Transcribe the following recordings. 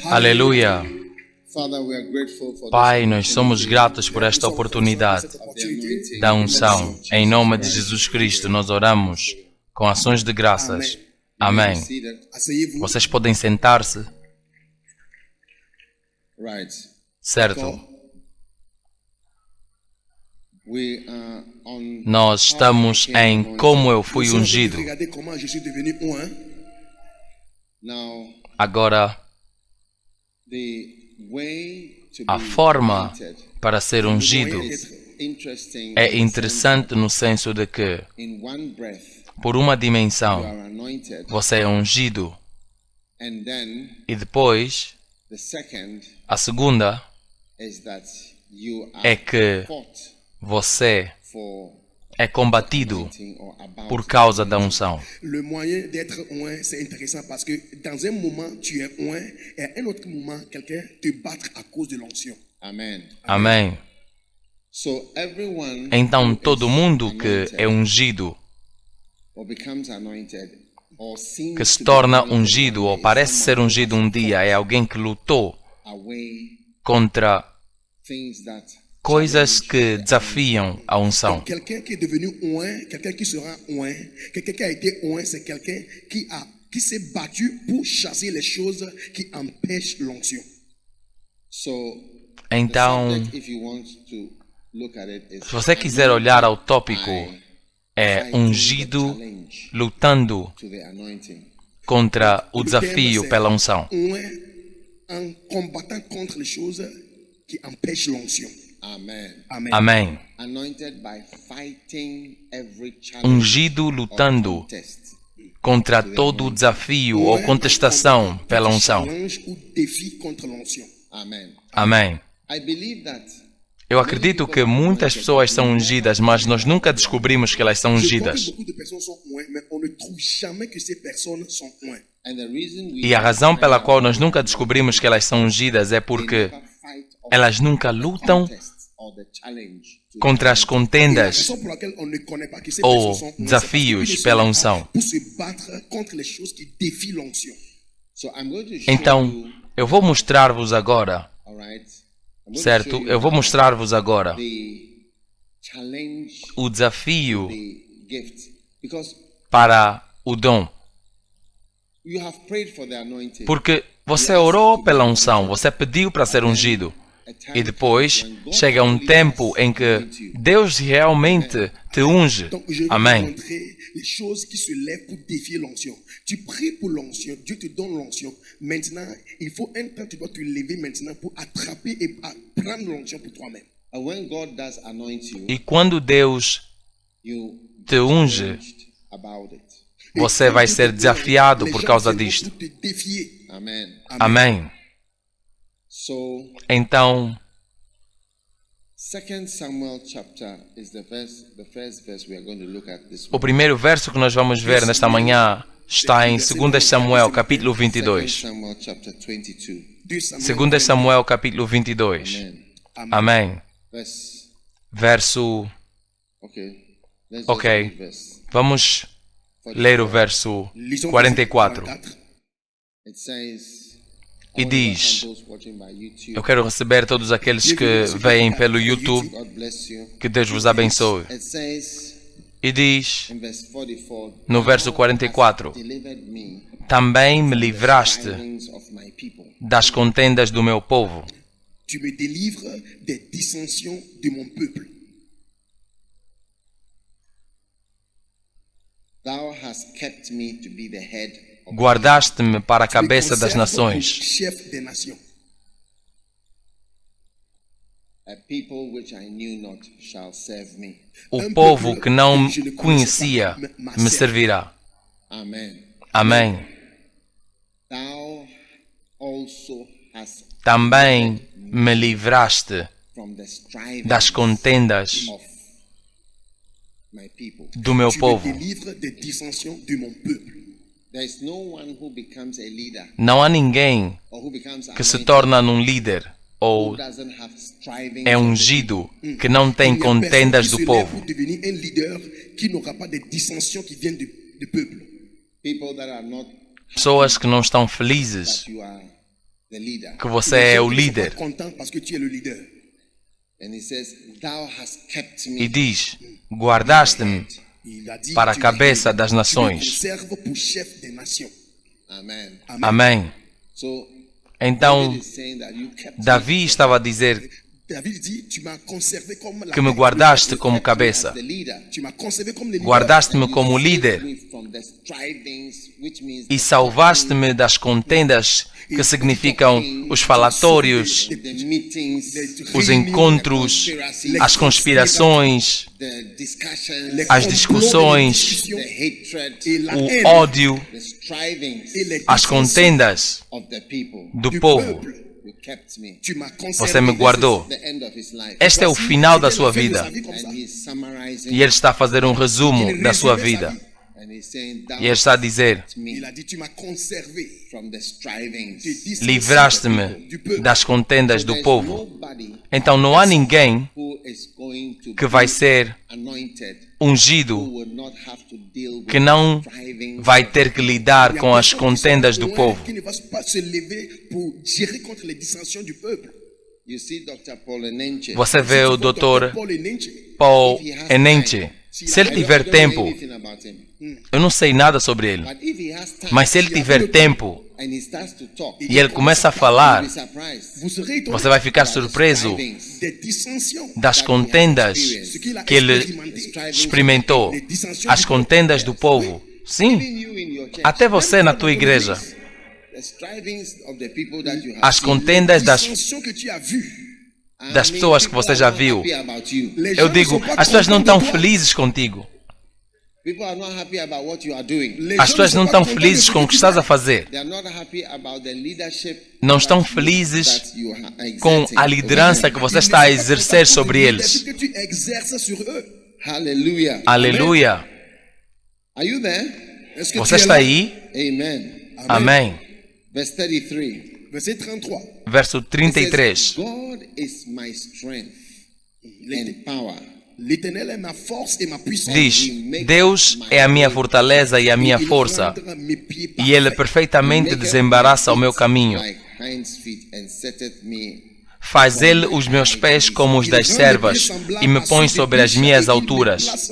Aleluia. Pai, nós somos gratos por esta oportunidade da unção. Em nome de Jesus Cristo, nós oramos com ações de graças. Amém. Vocês podem sentar-se. Certo. Nós estamos em como eu fui ungido. Agora, a forma para ser ungido é interessante no senso de que, por uma dimensão, você é ungido. E depois, a segunda é que você é combatido por causa da unção. Le moyen d'être oint, c'est intéressant parce que dans un moment tu es oint et à un autre moment quelqu'un te battre à cause de l'onction. Amém. Então todo mundo que é ungido, que se torna ungido ou parece ser ungido um dia, é alguém que lutou contra coisas que desafiam a unção. Quelqu'un qui est devenu oint, quelqu'un qui sera oint, quelqu'un qui a été oint, c'est quelqu'un qui s'est battu pour chasser les choses qui empêchent l'onction. Então, se você quiser olhar ao tópico, é ungido lutando contra o desafio pela unção. En combattant contre les choses qui empêchent l'onction. Amém. Ungido lutando contra todo o desafio ou contestação pela unção. Amém. Eu acredito que muitas pessoas são ungidas, mas nós nunca descobrimos que elas são ungidas. E a razão pela qual nós nunca descobrimos que elas são ungidas é porque elas nunca lutam contra as contendas ou desafios pela unção. Então, eu vou mostrar-vos agora, certo? Eu vou mostrar-vos agora o desafio para o dom. Porque você orou pela unção, você pediu para ser ungido. E depois chega um tempo em que Deus realmente te unge. Amém. Tu pries pour l'onction, Dieu te donne l'onction. Maintenant, il faut un temps, tu dois te lever maintenant pour attraper et prendre l'onction pour toi-même. E quando Deus te unge, você vai ser desafiado por causa disto. Amém. Então, o primeiro verso que nós vamos ver nesta manhã está em 2 Samuel, capítulo 22. 2 Samuel, capítulo 22. Amém. Verso... Ok. Vamos ler o verso 44. E diz, eu quero receber todos aqueles que veem pelo YouTube, que Deus vos abençoe. E diz, no verso 44, também me livraste das contendas do meu povo. Tu me délivres des dissensions de mon peuple. Thou hast kept me to be the head. Guardaste-me para a cabeça das nações. O povo que não conhecia me servirá. Amém. Também me livraste das contendas do meu povo. Não há ninguém que se torna um líder ou é ungido que não tem contendas do povo. Pessoas que não estão felizes you are the leader. que você é o líder. Content parce que tu es le leader. And he says, Thou hast kept me. E diz, guardaste-me para a cabeça das nações. Amém. Então, Davi estava a dizer que me guardaste como cabeça. Guardaste-me como líder. E salvaste-me das contendas, que significam os falatórios, os encontros, as conspirações, as discussões, o ódio, as contendas do povo. Você me guardou. Este é o final da sua vida. E ele está a fazer um resumo da sua vida. E ele está a dizer, livraste-me das contendas do povo. Então não há ninguém que vai ser ungido que não vai ter que lidar com as contendas do povo. Você vê o Dr. Paul Enenche. Se ele tiver tempo, eu não sei nada sobre ele, mas se ele tiver tempo e ele começa a falar, você vai ficar surpreso das contendas que ele experimentou, as contendas do povo. Sim, até você na tua igreja. As contendas das pessoas que você já viu. Eu digo, as pessoas não estão felizes contigo. As pessoas não estão felizes com o que estás a fazer. Não estão felizes com a liderança que você está a exercer sobre eles. Aleluia. Você está aí? Amém. Verso 33. Diz, Deus é a minha fortaleza e a minha força, e Ele perfeitamente desembaraça o meu caminho. Faz Ele os meus pés como os das servas, e me põe sobre as minhas alturas.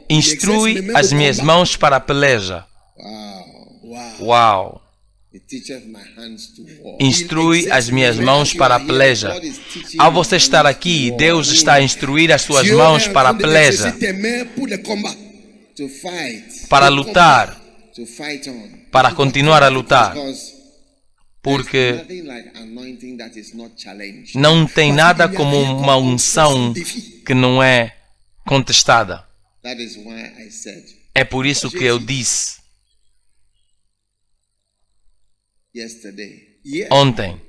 Instrui as minhas mãos para a peleja. Uau! Instrui as minhas mãos para a peleja. Ao você estar aqui, Deus está a instruir as suas mãos para a peleja, para lutar, para continuar a lutar, porque não tem nada como uma unção que não é contestada. É por isso que eu disse ontem,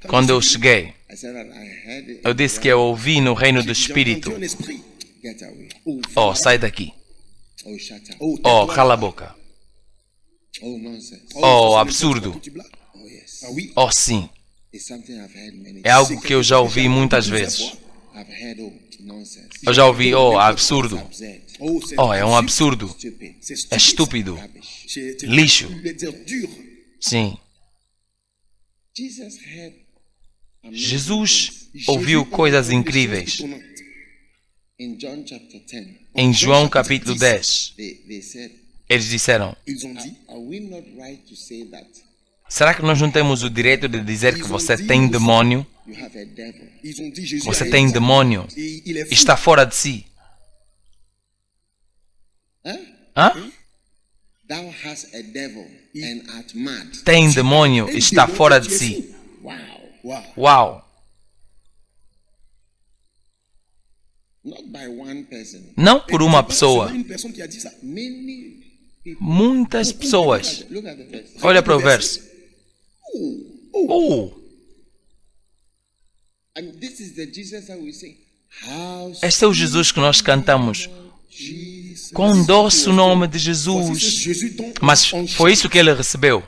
quando eu cheguei, eu disse que eu ouvi no reino do Espírito: oh, sai daqui. Oh, cala a boca. Oh, absurdo. Oh, sim. É algo que eu já ouvi muitas vezes. Eu já ouvi, oh, absurdo. Oh, é um absurdo. É estúpido. Lixo. Sim. Jesus ouviu coisas incríveis. Em João capítulo 10, eles disseram: será que nós não temos o direito de dizer que você tem demônio? Você tem demônio. Está fora de si. Hã? Tem demônio, está fora de si. Uau! Não por uma pessoa. Muitas pessoas. Olha para o verso. Este é o Jesus que nós cantamos. Quão doce o nome de Jesus. Mas foi isso que ele recebeu.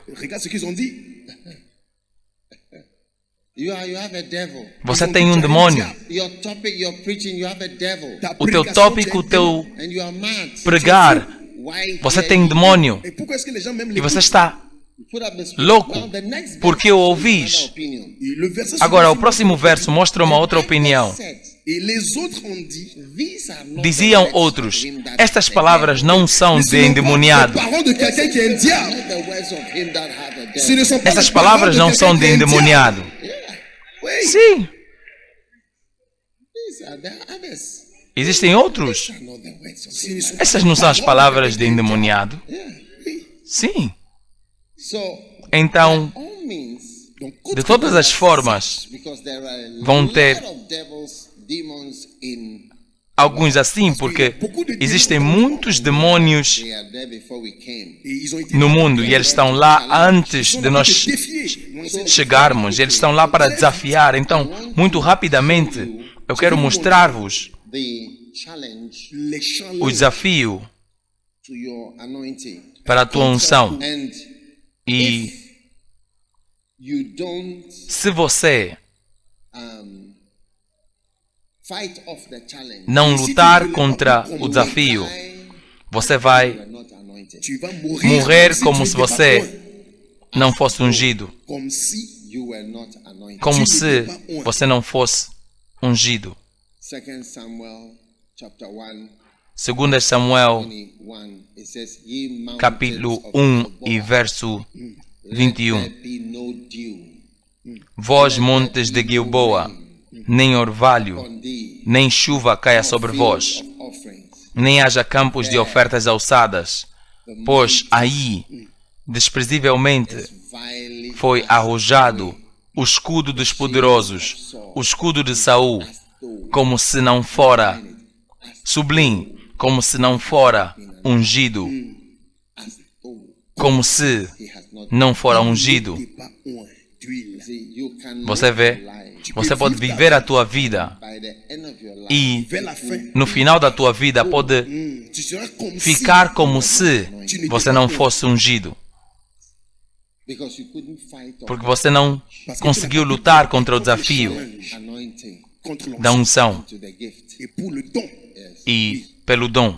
Você tem um demônio. O teu tópico, o teu pregar, Você tem demônio e você está louco porque o ouvis. Agora, o próximo verso mostra uma outra opinião. Diziam outros, estas palavras não são de endemoniado. Essas palavras não são de endemoniado. Sim. Existem outros. Essas não são as palavras de endemoniado. Sim. Então, de todas as formas, vão ter alguns assim, porque existem muitos demônios no mundo e eles estão lá antes de nós chegarmos. Eles estão lá para desafiar. Então, muito rapidamente, eu quero mostrar-vos o desafio para a tua unção. E se você não lutar contra o desafio, você vai morrer como se você não fosse ungido. Como se você não fosse ungido. 2 Samuel, capítulo 1 e verso 21. Vós, montes de Gilboa, nem orvalho, nem chuva caia sobre vós, nem haja campos de ofertas alçadas, pois aí, desprezivelmente, foi arrojado o escudo dos poderosos, o escudo de Saul, como se não fora sublime, como se não fora ungido, como se não fora ungido. Você vê? Você pode viver a tua vida e no final da tua vida pode ficar como se você não fosse ungido. Porque você não conseguiu lutar contra o desafio da unção e pelo dom.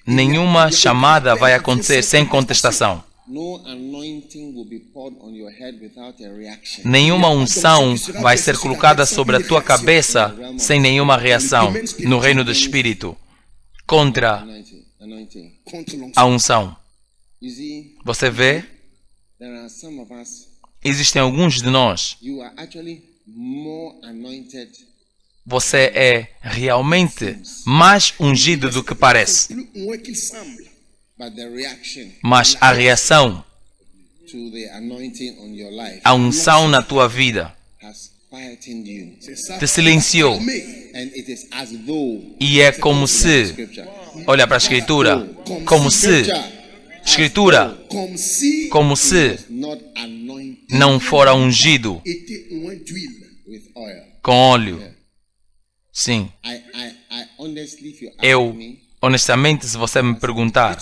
Nenhuma chamada vai acontecer sem contestação. Nenhuma unção vai ser colocada sobre a tua cabeça sem nenhuma reação no reino do Espírito contra a unção. Você vê? Existem alguns de nós. Você é realmente mais ungido do que parece. Mas a reação à unção na tua vida te silenciou. E é como se, olha para a Escritura, como se não fora ungido com óleo. Sim. Eu, honestamente, se você me perguntar,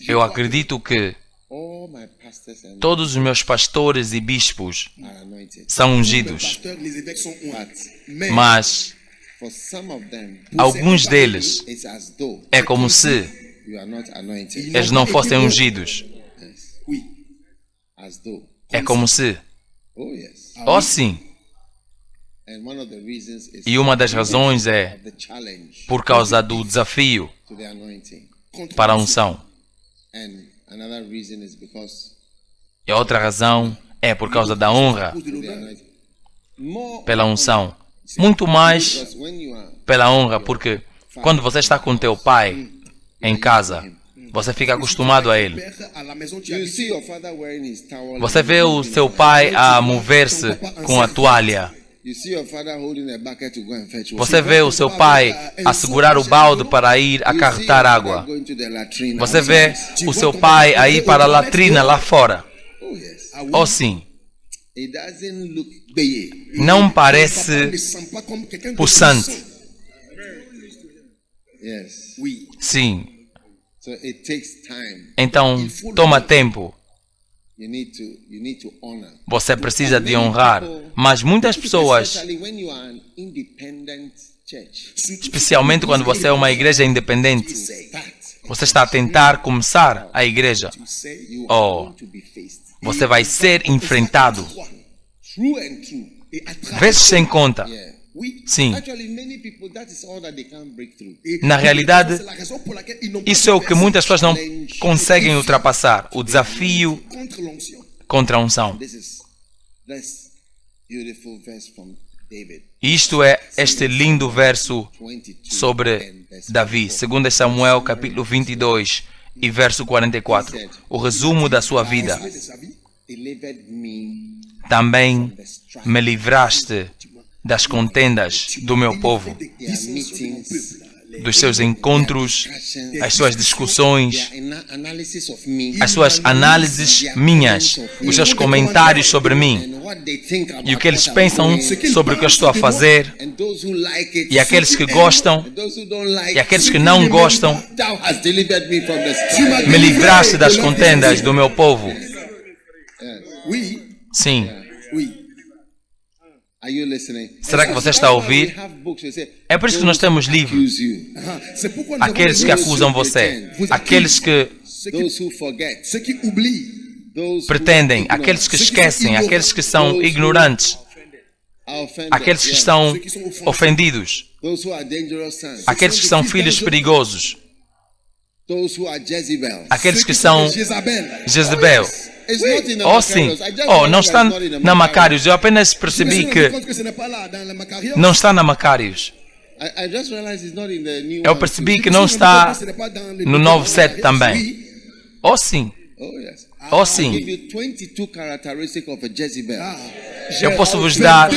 eu acredito que todos os meus pastores e bispos são ungidos. Mas alguns deles é como se eles não fossem ungidos. É como se. Oh, sim. E uma das razões é por causa do desafio para a unção. E a outra razão é por causa da honra pela unção. Muito mais pela honra, porque quando você está com teu pai em casa, você fica acostumado a ele. Você vê o seu pai a mover-se com a toalha. Você vê o seu pai a segurar o balde para ir acarretar água. Você vê o seu pai a ir para a latrina lá fora. Oh, sim. Não parece pulsante. Sim. Então, toma tempo. Você precisa de honrar. Mas muitas pessoas, Especialmente quando você é uma igreja independente. Você está a tentar começar a igreja. Oh, você vai ser enfrentado. Vezes sem conta. Sim. Na realidade, isso é o que muitas pessoas não conseguem ultrapassar. O desafio contra a unção. Isto é este lindo verso sobre Davi. 2 Samuel, capítulo 22 e verso 44. O resumo da sua vida. Também me livraste das contendas do meu povo, dos seus encontros, as suas discussões, as suas análises minhas, os seus comentários sobre mim e o que eles pensam sobre o que eu estou a fazer, e aqueles que gostam e aqueles que não gostam. Me livraste das contendas do meu povo. Sim. Será que você está a ouvir? É por isso que nós temos livros. Aqueles que acusam você, aqueles que pretendem, aqueles que esquecem, aqueles que são ignorantes, aqueles que estão ofendidos, aqueles que são filhos perigosos, aqueles que são Jezebel. Oh, sim. Oh, não está na Macários. Eu apenas percebi que não está na Macários. Eu percebi que não está no Novo Set também. Oh, sim. Oh, sim. Eu posso vos dar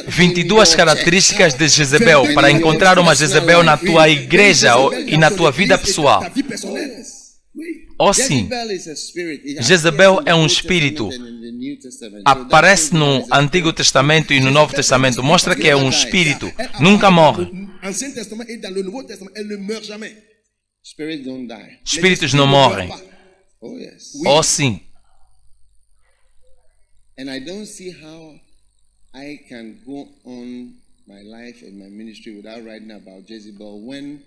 22 características de Jezebel para encontrar uma Jezebel na tua igreja e na tua vida pessoal. Oh, sim. Jezebel é um espírito. Aparece no Antigo Testamento e no Novo Testamento. Mostra que é um espírito. Nunca morre. Espíritos não morrem. Oh, sim. And I don't see how I can go on my life and my ministry without writing about Jezebel when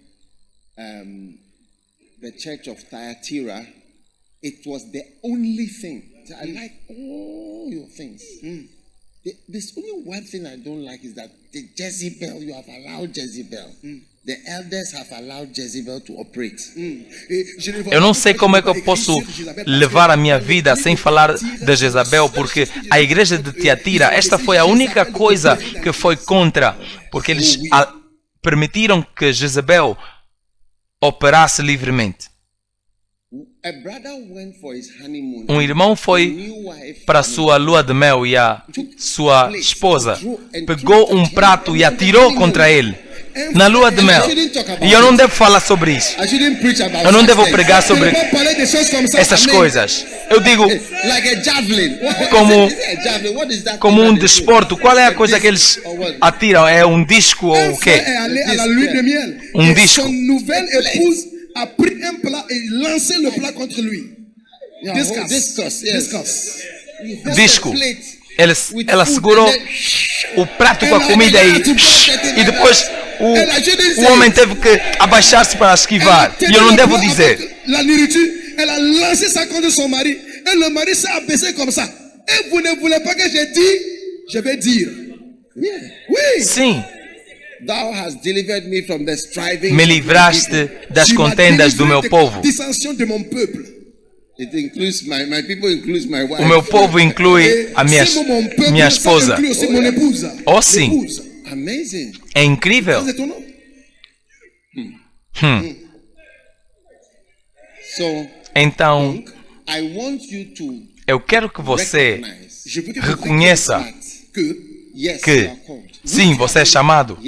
the church of Thyatira, it was the only thing. I like all your things. There's only one thing I don't like is that the Jezebel, you have allowed Jezebel. The elders have allowed Jezebel to operate. Eu não sei como é que eu posso levar a minha vida sem falar de Jezabel, porque a igreja de Tiatira, esta foi a única coisa que foi contra, porque eles permitiram que Jezabel operasse livremente. Um irmão foi para a sua lua de mel e a sua esposa pegou um prato e atirou contra ele na lua de mel. E eu não devo falar sobre isso. Eu não devo pregar sobre essas coisas. Eu digo como um desporto. Qual é a coisa que eles atiram? É um disco ou o quê? Um disco. A pris un plat et lancé le plat contre lui. Disco. Ela segurou o prato com a comida e depois o homem teve que abaixar-se para esquivar. E eu não devo dizer. Elle a lancé ça contre son mari. Et le mari s'est abaissé comme ça. Et vous ne voulez pas que je dise? Je vais dire. Oui. Sim. Me livraste das contendas do meu povo. O meu povo inclui a minha esposa. Oh, sim. É incrível. Então, eu quero que você reconheça que sim, você é chamado.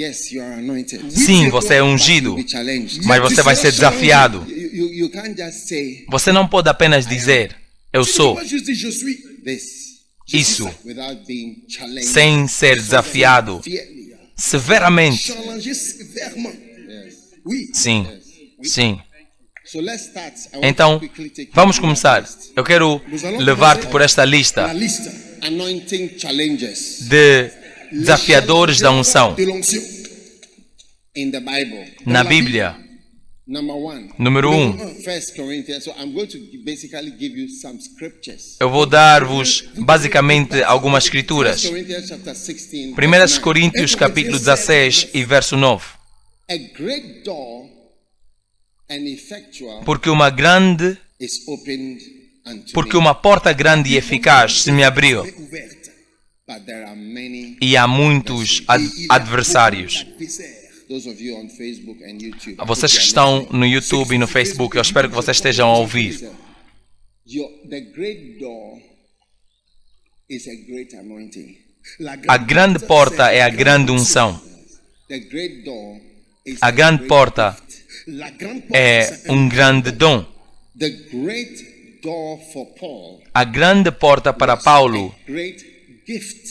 Sim, você é ungido. Mas você vai ser desafiado. Você não pode apenas dizer, eu sou isso, sem ser desafiado severamente. Sim, sim. Então, vamos começar. Eu quero levar-te por esta lista de desafiadores da unção. na Bíblia. Número 1. Eu vou dar-vos basicamente algumas escrituras. 1 Coríntios capítulo 16 e verso 9. Porque uma porta grande e eficaz se me abriu, e há muitos adversários. A vocês que estão no YouTube e no Facebook, eu espero que vocês estejam a ouvir. A grande porta é a grande unção. A grande porta é um grande dom. A grande porta para Paulo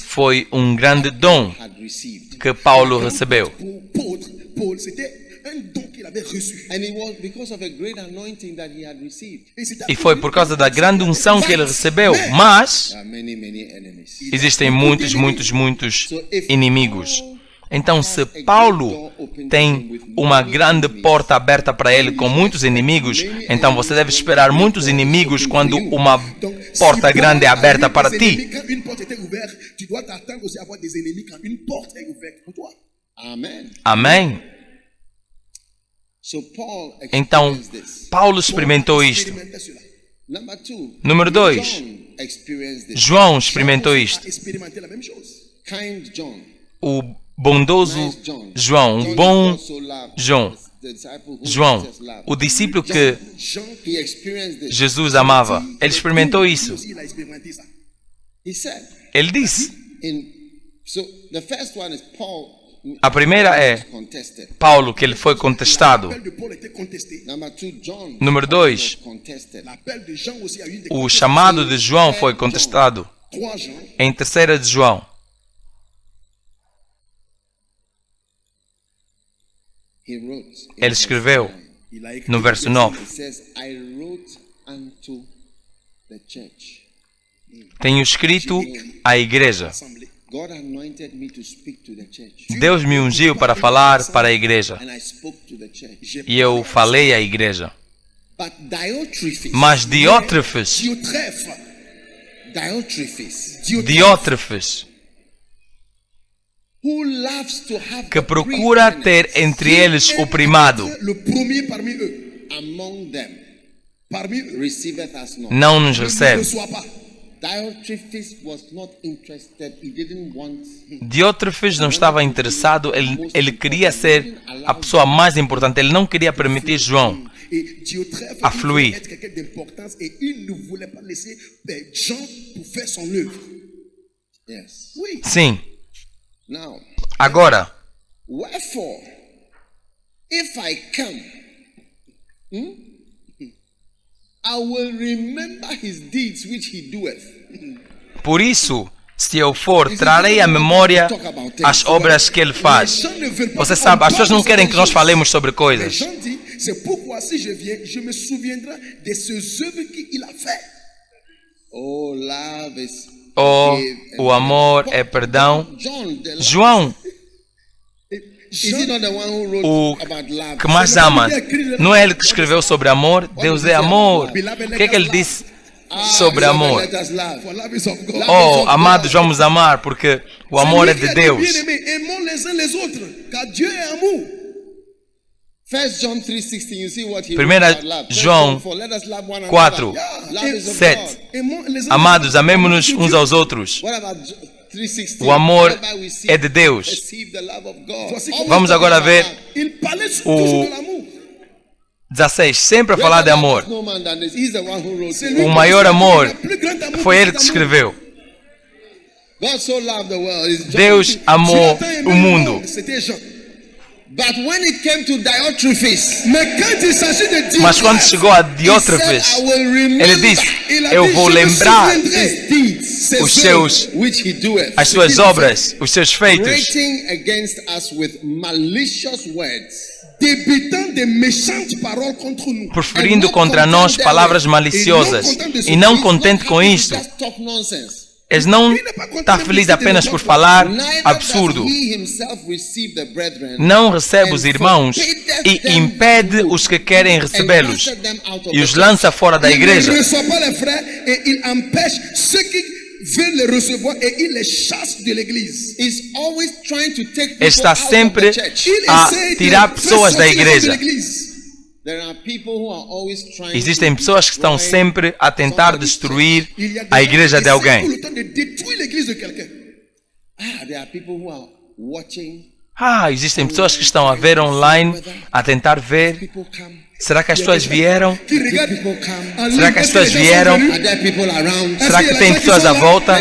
foi um grande dom que Paulo recebeu. E foi por causa da grande unção que ele recebeu. Mas existem muitos inimigos. Então, se Paulo tem uma grande porta aberta para ele com muitos inimigos, então você deve esperar muitos inimigos quando uma porta grande é aberta para ti. Amém? Então, Paulo experimentou isto. Número 2. João experimentou isto. O bondoso João, um bom João, o discípulo que Jesus amava, ele experimentou isso. Ele disse. A primeira é Paulo, que ele foi contestado. Número 2, o chamado de João foi contestado. Em 3 de João, ele escreveu no verso 9: tenho escrito à igreja. Deus me ungiu para falar para a igreja. E eu falei à igreja. Mas Diótrefes, que procura ter entre eles o primado, não nos recebe. Diótrefes não estava interessado, ele queria ser a pessoa mais importante, ele não queria permitir João a fluir. Sim. Agora, por isso, se eu for, trarei à memória as obras que ele faz. Você sabe, as pessoas não querem que nós falemos sobre coisas. O amor é perdão. João, o que mais ama, não é ele que escreveu sobre amor? Deus é amor. O que é que ele disse sobre amor? Oh, amados, vamos amar, porque o amor é de Deus. 1 João 4, 7. Amados, amemo-nos uns aos outros. O amor é de Deus. Vamos agora ver o 16, sempre a falar de amor. O maior amor foi ele que escreveu. Deus amou o mundo. Mas quando chegou a Diótrefes, ele disse: eu vou lembrar as suas obras, os seus feitos, proferindo contra nós palavras maliciosas. E não contente com isto, Ele não está feliz apenas por falar absurdo. Não recebe os irmãos e impede os que querem recebê-los e os lança fora da igreja. Ele está sempre a tirar pessoas da igreja. Existem pessoas que estão sempre a tentar destruir a igreja de alguém. Existem pessoas que estão a ver online, a tentar ver. Será que as pessoas vieram? Será que as pessoas vieram? Será que tem pessoas à volta?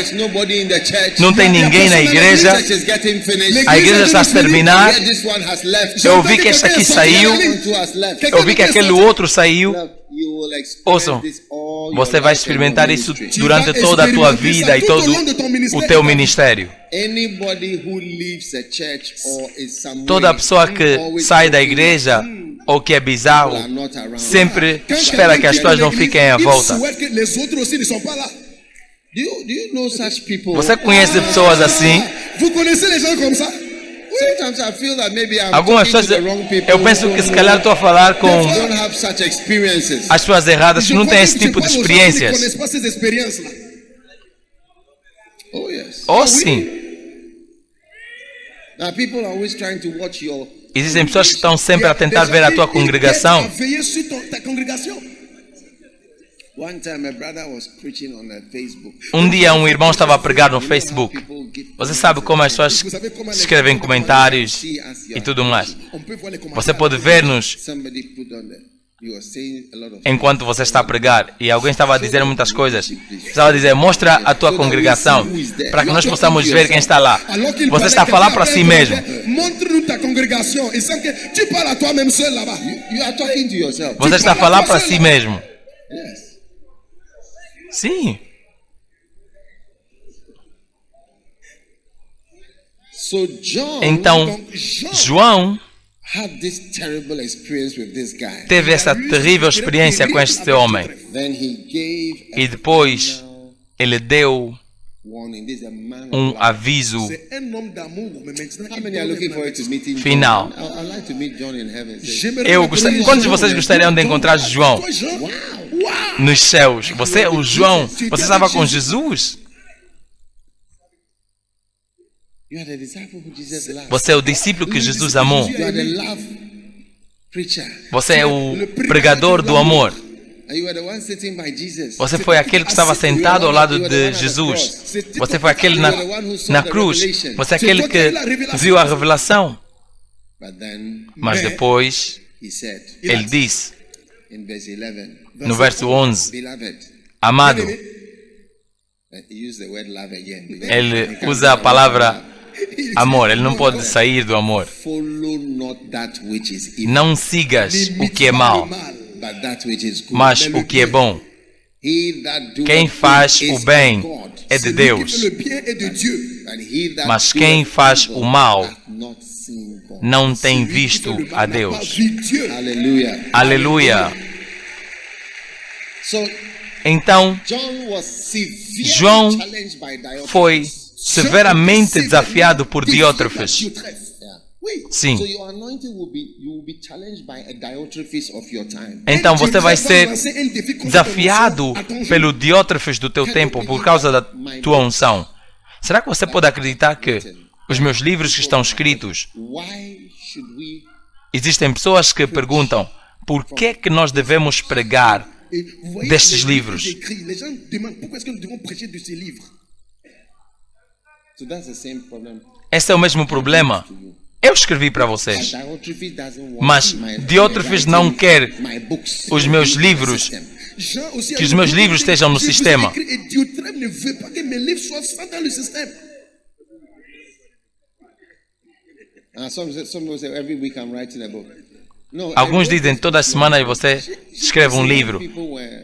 Não tem ninguém na igreja? A igreja está a terminar. Eu ouvi que este aqui saiu. Eu ouvi que aquele outro saiu. Ouçam, você vai experimentar isso durante toda a tua vida e todo o teu ministério. Toda pessoa que sai da igreja ou que é bizarro sempre espera que as pessoas não fiquem à volta. Você conhece pessoas assim? Algumas pessoas, eu penso que se calhar estou a falar com as pessoas erradas que não têm esse tipo de experiências. Oh, sim. Existem pessoas que estão sempre a tentar ver a tua congregação. Um dia um irmão estava a pregar no Facebook. Você sabe como as pessoas escrevem comentários e tudo mais. Você pode ver-nos enquanto você está a pregar. E alguém estava a dizer muitas coisas. Estava a dizer, mostra a tua congregação para que nós possamos ver quem está lá. Você está a falar para si mesmo. Você está a falar para si mesmo. Sim. Então, João teve essa terrível experiência com este homem. E depois ele deu um aviso final. Quantos de vocês gostariam de encontrar João nos céus? O João, você estava com Jesus? Você é o discípulo que Jesus amou. Você é o pregador do amor. Você foi aquele que estava sentado ao lado de Jesus. Você foi aquele na cruz. Você é aquele que viu a revelação. Mas depois, ele disse, no verso 11, amado, ele usa a palavra amor, ele não pode sair do amor. Não sigas o que é mau, mas o que é bom. Quem faz o bem é de Deus, mas quem faz o mal não tem visto a Deus. Aleluia. Então, João foi severamente desafiado por Diótrefes. Sim. Então você vai ser desafiado pelo Diótrefes do teu tempo por causa da tua unção. Será que você pode acreditar que os meus livros que estão escritos, existem pessoas que perguntam por que que nós devemos pregar destes livros? Esse é o mesmo problema. Eu escrevi para vocês, mas Diótrefes não quer os meus livros, que os meus livros estejam no sistema. Alguns dizem toda semana você escreve um livro.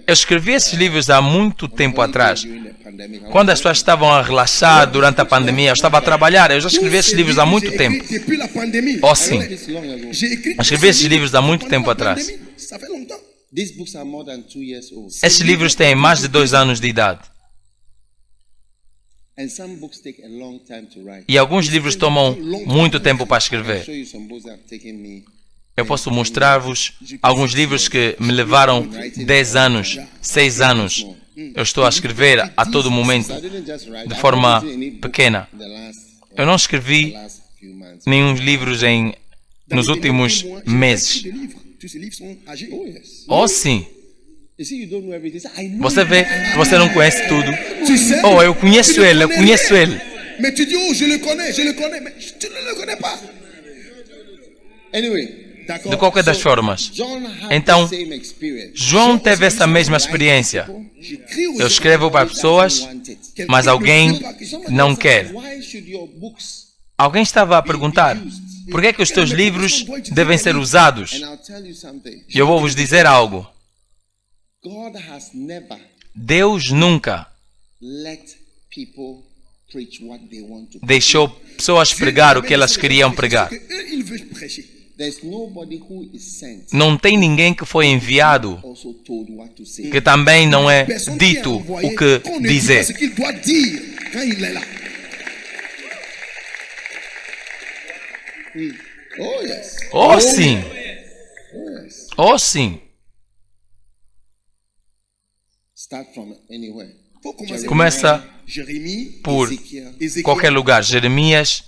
Eu escrevi esses livros há muito tempo atrás. Quando as pessoas estavam a relaxar durante a pandemia, eu estava a trabalhar. Eu já escrevi esses livros há muito tempo. Oh, sim. Eu escrevi esses livros há muito tempo atrás. Esses livros têm mais de 2 anos de idade. E alguns livros tomam muito tempo para escrever. Eu posso mostrar-vos alguns livros que me levaram 10 anos, 6 anos. Eu estou a escrever a todo momento, de forma pequena. Eu não escrevi nenhum livros nos últimos meses. Oh, sim. Você vê que você não conhece tudo. Oh, eu conheço ele. Mas tu dis, oh, je le connais, mas tu ne le connais pas. De qualquer das formas. Então, João teve essa mesma experiência. Eu escrevo para pessoas, mas alguém não quer. Alguém estava a perguntar, por que é que os teus livros devem ser usados? E eu vou vos dizer algo. Deus nunca deixou pessoas pregar o que elas queriam pregar. Não tem ninguém que foi enviado que também não é dito o que dizer. Oh, sim. Oh, sim. Começa por qualquer lugar. Jeremias,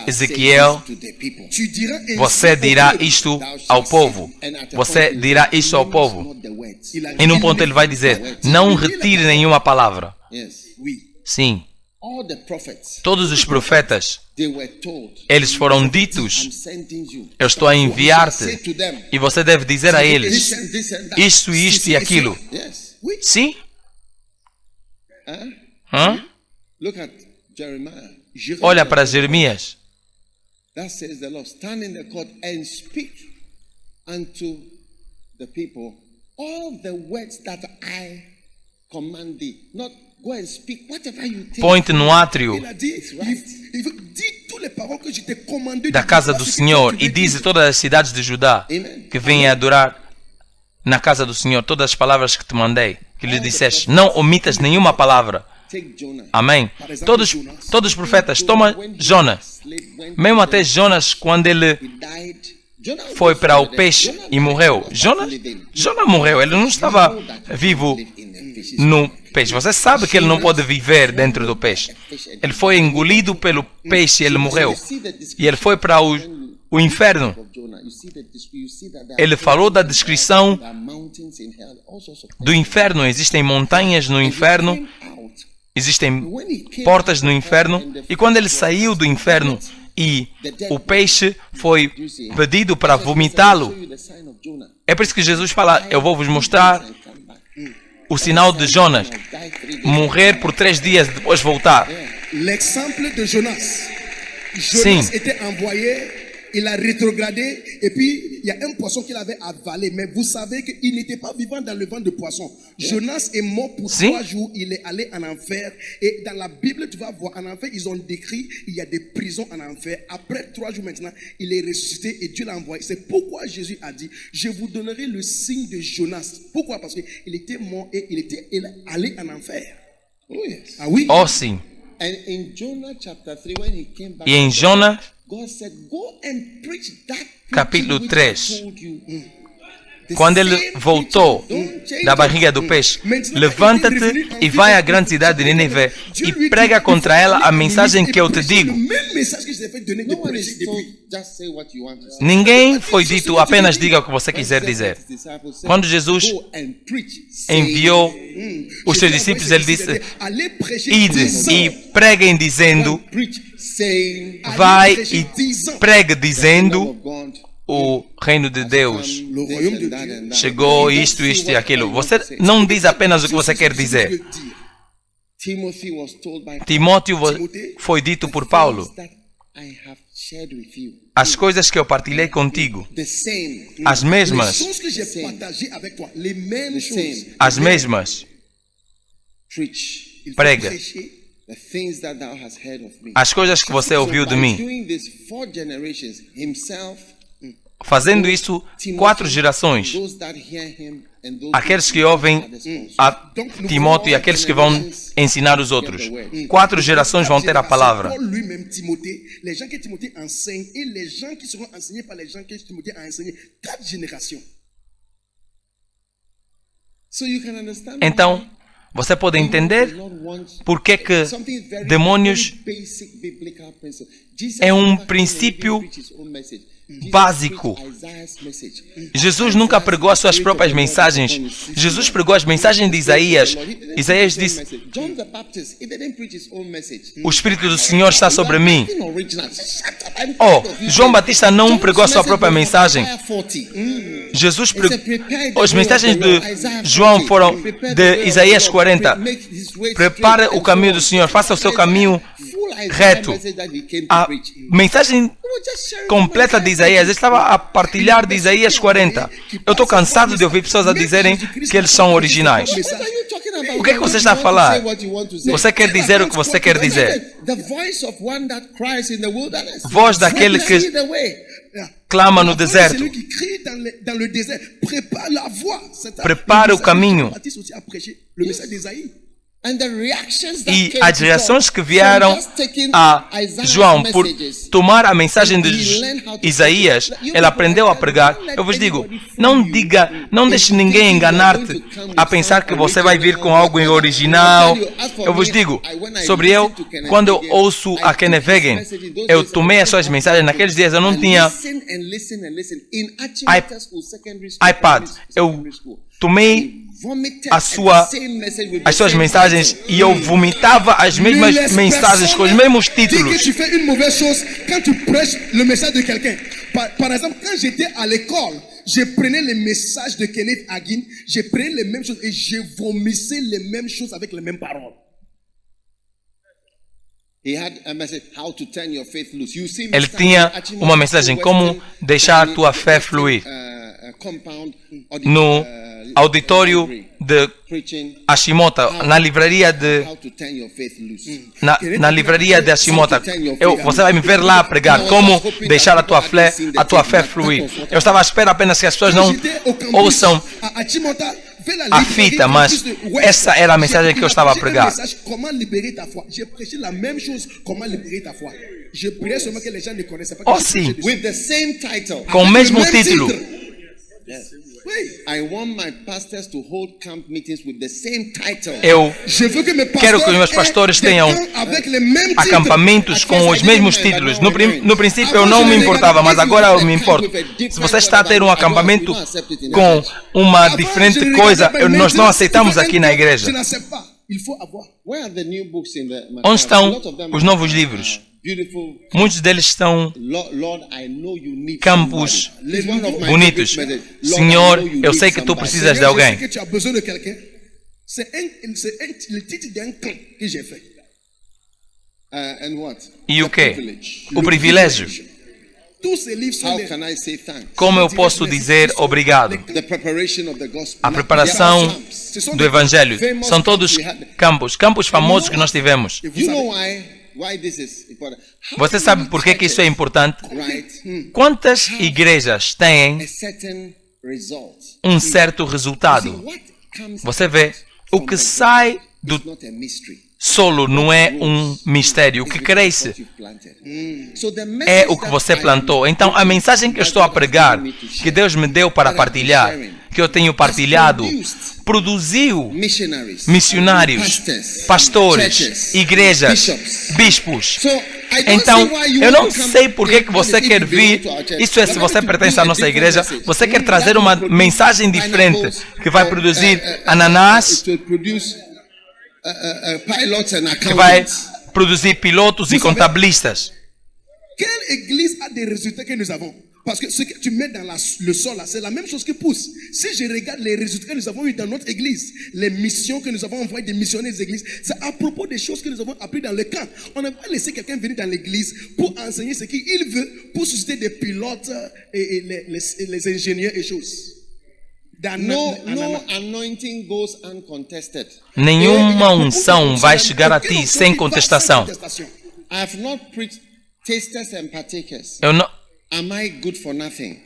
Ezequiel. Você dirá isto ao povo. Você dirá isto ao povo. E num ponto ele vai dizer, não retire nenhuma palavra. Sim. Todos os profetas, eles foram ditos, eu estou a enviar-te. E você deve dizer a eles, isto, isto e aquilo. Sim. Olha para Jeremias. Põe-te no átrio da casa do Senhor e diz a todas as cidades de Judá que vêm adorar na casa do Senhor todas as palavras que te mandei, que lhe disseste, não omitas nenhuma palavra. Amém. Todos os profetas, toma Jonas. Mesmo até Jonas, quando ele foi para o peixe e morreu. Jonas morreu, ele não estava vivo no peixe. Você sabe que ele não pode viver dentro do peixe. Ele foi engolido pelo peixe e ele morreu. E ele foi para o inferno. Ele falou da descrição do inferno. Existem montanhas no inferno. Existem portas no inferno. E quando ele saiu do inferno e o peixe foi pedido para vomitá-lo, é por isso que Jesus fala, eu vou vos mostrar o sinal de Jonas. Morrer por 3 dias e depois voltar. L'exemple de Jonas. Sim. Jonas était envoyé, il a rétrogradé et puis il y a un poisson qu'il avait avalé. Mais vous savez qu'il n'était pas vivant dans le ventre de poisson. Jonas est mort pour 3 jours. Il est allé en enfer. Et dans la Bible, tu vas voir, en enfer, ils ont décrit, il y a des prisons en enfer. Après 3 jours maintenant, il est ressuscité et Dieu l'a envoyé. C'est pourquoi Jésus a dit, je vous donnerai le signe de Jonas. Pourquoi? Parce qu'il était mort et il est allé en enfer. Oh, yes. Ah oui? Oh, sim. And in Jonah chapter 3, when he came back, E em Jonas, God said, go and preach that capítulo which 3. I told you. Quando ele voltou da barriga do peixe, levanta-te e vai à grande cidade de Nínive e prega contra ela a mensagem que eu te digo. No one is told, just say what you want to say. Ninguém foi dito, apenas diga o que você quiser dizer. Quando Jesus Go and preach. enviou os seus discípulos, ele disse, ide e preguem dizendo, Preach, saying, vai e pregue dizendo, of God, o reino de Deus Le royaume de that Dieu. and that. chegou, isto e aquilo. Você não diz apenas o que você quer dizer. Timothy was told by Timóteo foi dito por Paulo, that I have shared with you. as coisas que eu partilhei contigo, The same. as Les mesmas, choses que j'ai partagées avec toi, les mêmes choses. as mesmas, Preach Il faut Prega. prêcher the things that thou hast heard of me. as coisas que você ouviu de by mim. doing this 4 generations, himself fazendo isso 4 gerações. Aqueles que ouvem a Timóteo e aqueles que vão ensinar os outros. 4 gerações vão ter a palavra. Então, você pode entender por que demônios é um princípio básico. Jesus nunca pregou as suas próprias mensagens. Jesus pregou as mensagens de Isaías. Isaías disse: o Espírito do Senhor está sobre mim. João Batista não pregou a sua própria mensagem. Jesus pregou. As mensagens de João foram de Isaías 40. Prepare o caminho do Senhor, faça o seu caminho reto. A mensagem completa de Isaías estava a partilhar de Isaías 40. Eu estou cansado de ouvir pessoas a dizerem que eles são originais. O que é que você está a falar? Você quer dizer o que você quer dizer. Voz daquele que clama no deserto. Prepara o caminho. E as reações que vieram a João por tomar a mensagem de Isaías, ele aprendeu a pregar. Eu vos digo, não deixe ninguém enganar-te a pensar que você vai vir com algo original. Eu vos digo, quando eu ouço a Kenneth Hagin, eu tomei as suas mensagens. Naqueles dias eu não tinha iPad. Eu tomei as suas mensagens e eu vomitava as mesmas mensagens com os mesmos títulos. Tu fais une mauvaise chose quand tu prêches le message de quelqu'un. Par exemple, quand j'étais à l'école, je prenais les messages de Kenneth Hagin, je prenais les mêmes choses et je vomissais les mêmes choses avec les mêmes paroles. Ele tinha uma mensagem: como deixar tua fé fluir. No auditório de Hashimoto, na livraria de Hashimoto, você vai me ver lá pregar como deixar a tua fé fluir. Eu estava à espera apenas que as pessoas não ouçam a fita, mas essa era a mensagem que eu estava a pregar. Oh, sim, com o mesmo título. Eu quero que os meus pastores tenham acampamentos com os mesmos títulos. No princípio eu não me importava, mas agora eu me importo. Se você está a ter um acampamento com uma diferente coisa, nós não aceitamos aqui na igreja. Onde estão os novos livros? Muitos deles são campos bonitos. Senhor, eu sei que tu precisas de alguém. E o quê? O privilégio. Como eu posso dizer obrigado? A preparação do Evangelho. São todos campos famosos que nós tivemos. Você sabe por que isso é importante? Quantas igrejas têm um certo resultado? Você vê, o que sai do solo não é um mistério. O que cresce é o que você plantou. Então, a mensagem que eu estou a pregar, que Deus me deu para partilhar, que eu tenho partilhado, produziu missionários, pastores, igrejas, bispos. Então, eu não sei por que você quer vir. Isso é se você pertence à nossa igreja. Você quer trazer uma mensagem diferente que vai produzir ananás, que vai produzir pilotos e contabilistas. Quelle église a des résultats que nous avons? Parce que ce que tu mets dans le sol, c'est la même chose qui pousse. Si je regarde les résultats que nous avons eu dans notre église, les missions que nous avons envoyées des missionnaires des églises, c'est à propos des choses que nous avons apprises dans le camp. On n'a pas laissé quelqu'un venir dans l'église pour enseigner ce qu'il veut, pour susciter des pilotes et les ingénieurs et choses. No anointing goes uncontested. Nenhuma unção vai chegar a ti sem contestação. I have not preached tasters and partakers. Eu não. Am I good for nothing?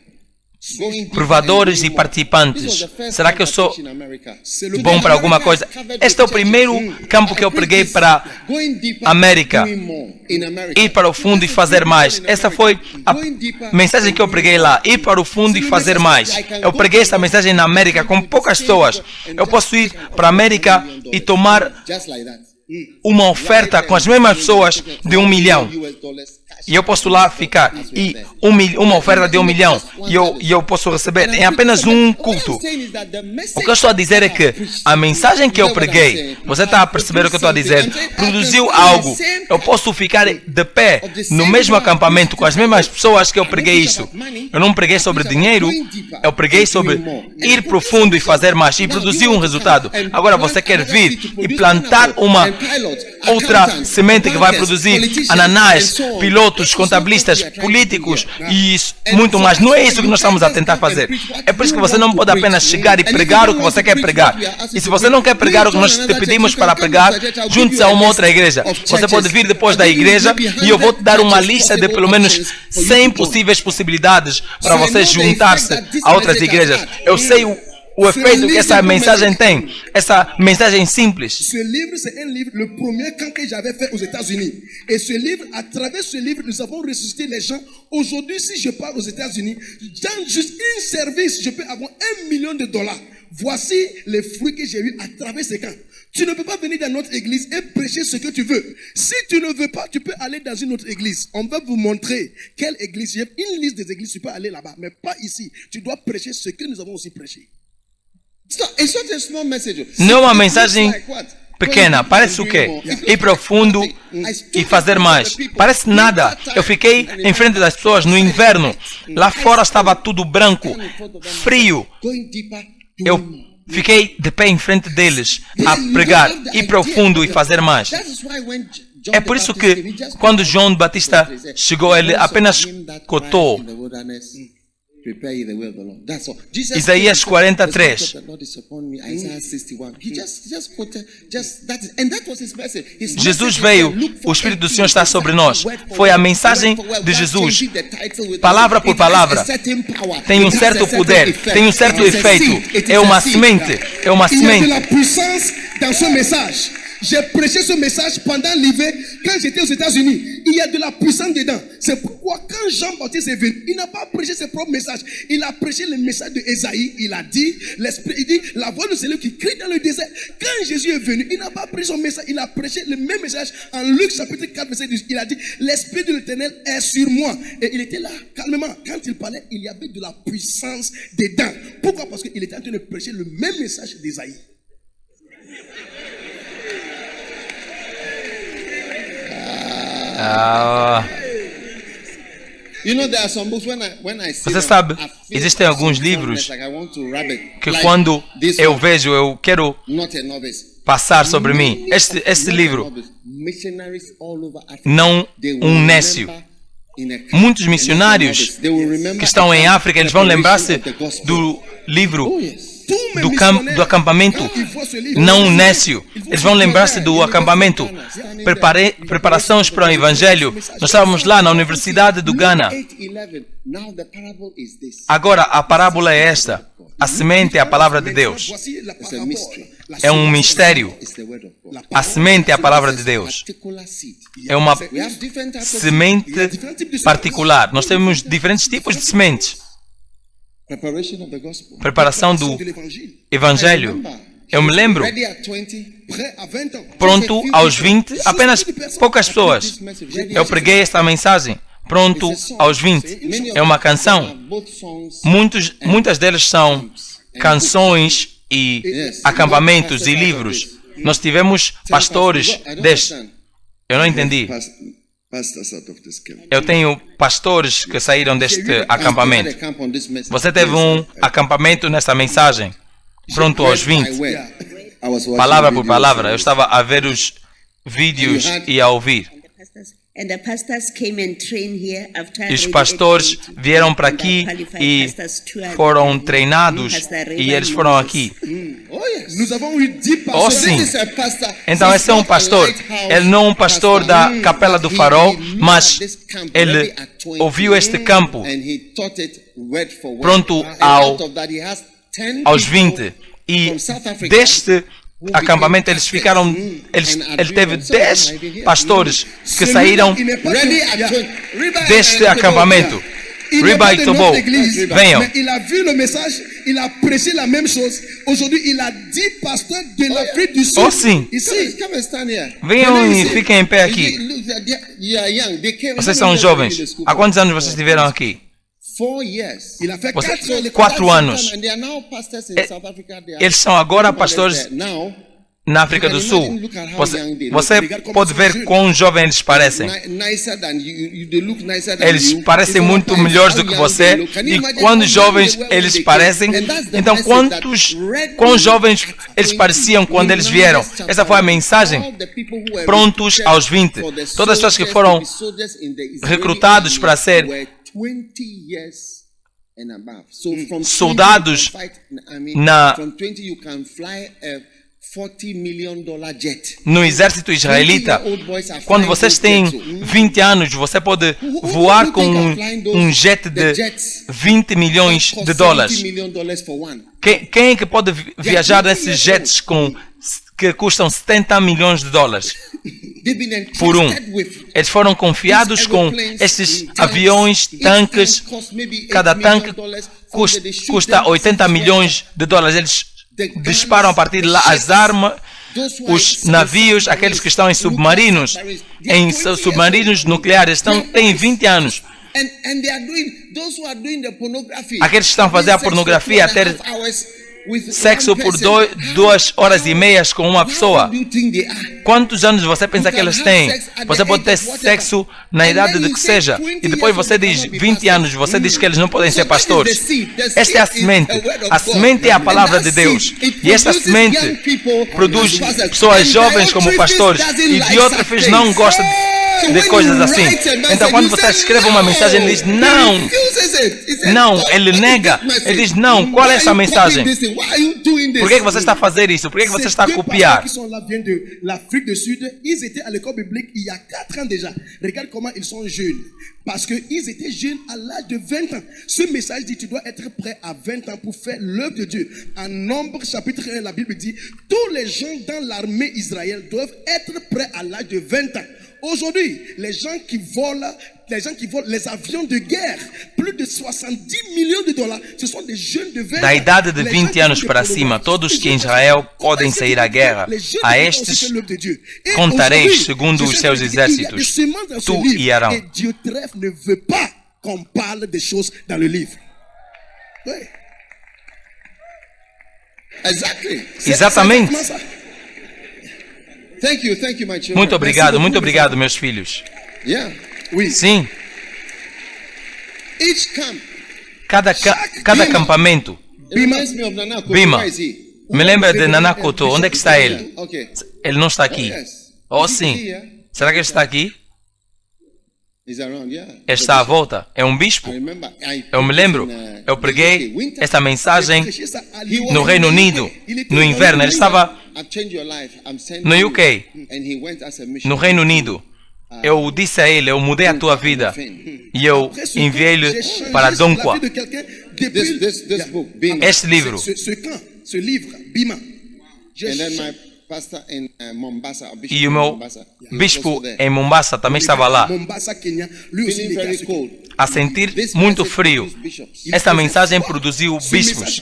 provadores e participantes. Será que eu sou bom para alguma coisa? Este é o primeiro campo que eu preguei para a América. Ir para o fundo e fazer mais. Essa foi a mensagem que eu preguei lá. Ir para o fundo e fazer mais. Eu preguei essa mensagem na América com poucas pessoas. Eu posso ir para a América e tomar uma oferta com as mesmas pessoas de 1 milhão. E eu posso lá ficar. E uma oferta de 1 milhão. E eu posso receber em apenas um culto. O que eu estou a dizer é que a mensagem que eu preguei, você está a perceber o que eu estou a dizer, produziu algo. Eu posso ficar de pé no mesmo acampamento com as mesmas pessoas que eu preguei isso. Eu não preguei sobre dinheiro, eu preguei sobre ir profundo e fazer mais. E produziu um resultado. Agora você quer vir e plantar uma outra semente que vai produzir ananás, pilotos, contabilistas, políticos e muito mais. Não é isso que nós estamos a tentar fazer. É por isso que você não pode apenas chegar e pregar o que você quer pregar. E se você não quer pregar o que nós te pedimos para pregar, junte-se a uma outra igreja. Você pode vir depois da igreja e eu vou te dar uma lista de pelo menos 100 possíveis possibilidades para você juntar-se a outras igrejas. Eu sei o efeito que essa mensagem tem. Essa mensagem simples. Ce livre, c'est un livre, le premier camp que j'avais fait aux États-Unis. Et ce livre, à travers ce livre, nous avons ressuscité les gens. Aujourd'hui, si je pars aux États-Unis, dans juste un service, je peux avoir $1 million. Voici les fruits que j'ai eus à travers ces camps. Tu ne peux pas venir dans notre église et prêcher ce que tu veux. Si tu ne veux pas, tu peux aller dans une autre église. On va vous montrer quelle église. J'ai une liste des églises, tu peux aller là-bas, mais pas ici. Tu dois prêcher ce que nous avons aussi prêché. Não é uma mensagem pequena. Parece o quê? Ir profundo e fazer mais. Parece nada. Eu fiquei em frente das pessoas no inverno. Lá fora estava tudo branco, frio. Eu fiquei de pé em frente deles a pregar. Ir profundo e fazer mais. É por isso que quando João Batista chegou, ele apenas cotou. Isaías 43. Jesus veio, o Espírito do Senhor está sobre nós. Foi a mensagem de Jesus, palavra por palavra. Tem um certo poder, tem um certo efeito. É uma semente, é uma semente. J'ai prêché ce message pendant l'hiver quand j'étais aux États-Unis. Il y a de la puissance dedans. C'est pourquoi quand Jean-Baptiste est venu, il n'a pas prêché ses propres messages. Il a prêché le message de Ésaïe. Il a dit, il dit, la voix de celui qui crie dans le désert. Quand Jésus est venu, il n'a pas prêché son message. Il a prêché le même message en Luc chapitre 4, verset 10. Il a dit, l'Esprit de l'Éternel est sur moi. Et il était là, calmement. Quand il parlait, il y avait de la puissance dedans. Pourquoi? Parce qu'il était en train de prêcher le même message d'Ésaïe. Você sabe, existem alguns livros que quando eu vejo, eu quero passar sobre mim. Este livro, Não um Nécio. Muitos missionários que estão em África, eles vão lembrar-se do livro do acampamento Não um Nécio. Eles vão lembrar-se do acampamento Preparações para o Evangelho. Nós estávamos lá na Universidade do Ghana. Agora a parábola é esta. A semente é a palavra de Deus. É um mistério. A semente é a palavra de Deus. É uma semente particular. Nós temos diferentes tipos de sementes. Preparação do Evangelho. Eu me lembro, pronto aos 20, apenas poucas pessoas. Eu preguei esta mensagem, pronto aos 20. É uma canção. Muitas delas são canções e acampamentos e livros. Nós tivemos pastores destes. Eu não entendi. Eu tenho pastores que saíram deste acampamento. Você teve um acampamento nessa mensagem, pronto aos 20. Palavra por palavra. Eu estava a ver os vídeos e a ouvir. E os pastores vieram para aqui e foram treinados e eles foram aqui. Oh, sim. Então esse é um pastor. Ele não é um pastor da Capela do Farol, mas ele ouviu este campo pronto aos 20. E deste acampamento ele teve 10 pastores que saíram deste acampamento. Riba e Tobo, venham. Il a vu le message, il a prêché la même chose. Aujourd'hui, il a 10 pasteurs de l'Afrique du Sud. Oh, sim. Venham e fiquem em pé aqui. Vocês são jovens. Há quantos anos vocês estiveram aqui? 4 anos. Eles são agora pastores na África do Sul. Você pode ver quão jovens eles parecem. Eles parecem muito melhores do que você. E quando jovens eles parecem, então quão jovens eles pareciam quando eles vieram? Essa foi a mensagem. Prontos aos 20. Todas as pessoas que foram recrutados para ser soldados no exército israelita. Quando vocês têm 20 anos, você pode voar com um jet de 20 milhões de dólares. Quem é que pode viajar nesses jets que custam 70 milhões de dólares por um? Eles foram confiados com esses aviões, tanques. Cada tanque custa 80 milhões de dólares. Eles disparam a partir de lá as armas, os navios, aqueles que estão em submarinos nucleares, têm 20 anos. Aqueles que estão a fazer a pornografia, a ter sexo por 2 horas e meia com uma pessoa. Quantos anos você pensa que eles têm? Você pode ter sexo na idade de que seja. E depois você diz 20 anos, você diz que eles não podem ser pastores. Esta é a semente. A semente é a palavra de Deus. E esta semente produz pessoas jovens como pastores. E Diótrefes não gosta de coisas assim. Então quando você escreve uma mensagem, ele diz não. Não, ele nega. Ele diz não. Qual é essa mensagem? Por que você está a fazer isso? Por que você está a copiar? L'Afrique du Sud, ils étaient à l'école biblique il y a 4 ans déjà. Regarde comment ils sont jeunes. Parce qu'ils étaient jeunes à l'âge de 20 ans. Ce message dit tu dois être prêt à 20 ans pour faire l'œuvre de Dieu. En Nombre chapitre 1, la Bible dit tous les gens dans l'armée israélienne doivent être prêts à l'âge de 20 ans. Aujourd'hui, les gens qui volent les avions de guerre, plus de 70 millions de dollars, ce sont des jeunes de 20 ans. Da idade de 20 anos para cima, todos que em Israel podem sair à guerra. A estes contareis segundo os seus exércitos, tu e Arão. Et Diótrefes ne veut pas qu'on parle des choses dans le livre. Oui. Exatamente. Thank you, my children. Muito obrigado, meus filhos. Sim. Cada acampamento. Bima. Me lembra de Nanakoto. Onde é que está ele? Ele não está aqui. Oh, sim. Será que ele está aqui? Ele está à volta. É um bispo. Eu me lembro. Eu preguei esta mensagem no Reino Unido, no inverno. Ele estava no UK, no Reino Unido. Eu disse a ele, eu mudei a tua vida. E eu enviei-lhe para Donkwa. Este livro. E o meu bispo em Mombasa também estava lá, a sentir muito frio. Esta mensagem produziu bispos.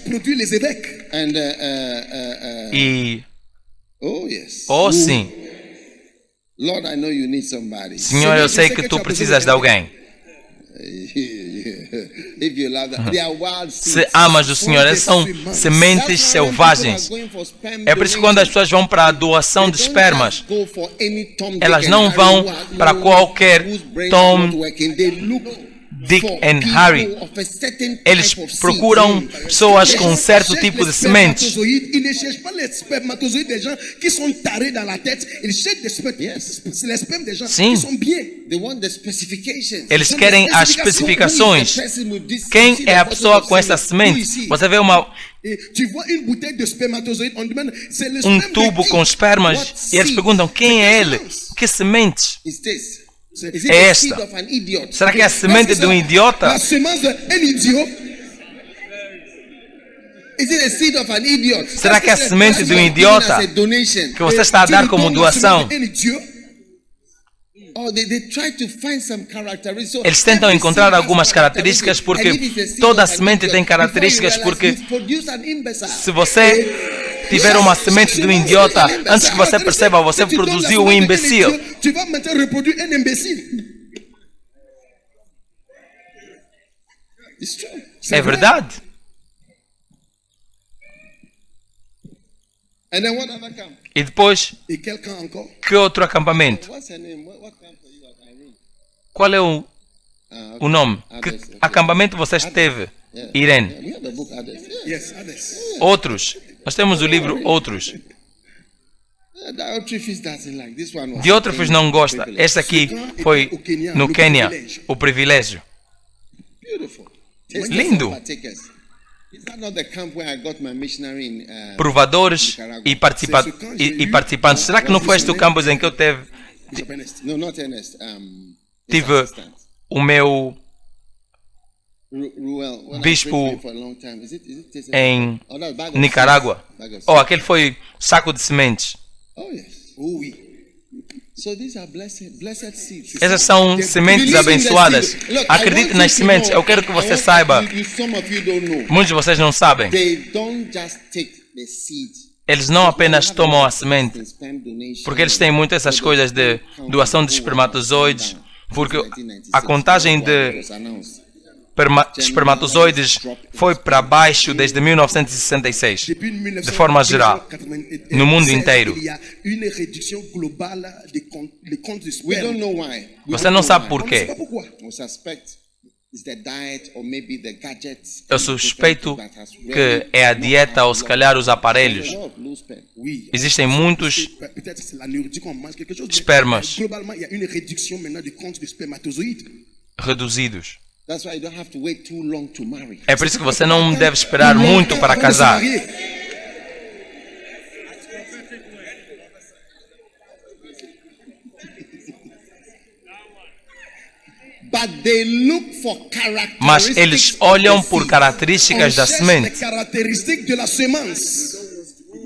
E oh, sim. Senhor, eu sei que tu precisas de alguém. Se amas o Senhor, eles são sementes selvagens. É por isso que quando as pessoas vão para a doação de espermas, elas não vão para qualquer Tom, Dick and Harry. Eles procuram pessoas com um certo tipo de sementes. Ils ne cherchent pas les spermatozoïdes des gens qui sont tarés dans la tête. Ils cherchent les spermes des gens Sim. qui sont bien. Eles querem as especificações. Quem é a pessoa com essa semente? Você vê Tu vois une bouteille de spermatozoïdes, on demande, c'est le um sperme tubo de com qui? espermas What e eles seed? perguntam quem é ele? Que sementes? É esta. Será que é a semente de um idiota? La semence d'un idiot? Será que é a semente de um idiota que você está a dar como doação? Eles tentam encontrar algumas características porque toda semente tem características, porque se você tiver uma semente de um idiota, antes que você perceba, você produziu um imbecil. Tu vas maintenant reproduire un imbécile. É verdade. And then what other camp? E depois, Et quel camp encore? que outro acampamento? What's her name? What camp are you at, Irene? Qual é o nome? Que acampamento você esteve? Irene. We have a book, others. Yes, others. Outros. Nós temos o livro Outros. Diotrephes doesn't like this one. Was Diotrephes não gosta. Este aqui foi no Quênia, o privilégio. beautiful. Lindo. Is that not the camp where I got my missionary in? Provadores e participantes. Será que não foi este o campus em que eu No, not Ernest. tive o meu bispo em Nicarágua? Oh, aquele foi saco de sementes. Oh yes. Oh oui. So these are blessed seeds. Essas são sementes abençoadas. Acredite nas sementes. Eu quero que você saiba. Some of you don't know. Muitos de vocês não sabem. They don't just take the seed. Eles não apenas tomam a semente, porque eles têm muito essas coisas de doação de espermatozoides, porque a contagem de espermatozoides foi para baixo desde 1966, de forma geral, no mundo inteiro. We don't know why. Você não sabe por quê. We suspect it's the diet or maybe the gadgets. Eu suspeito que é a dieta ou se calhar os aparelhos. Existem muitos espermas reduzidos. That's why you don't have to wait too long to marry. É por isso que você não deve esperar muito para casar. But they look for characteristics. Mas eles olham por características da semente.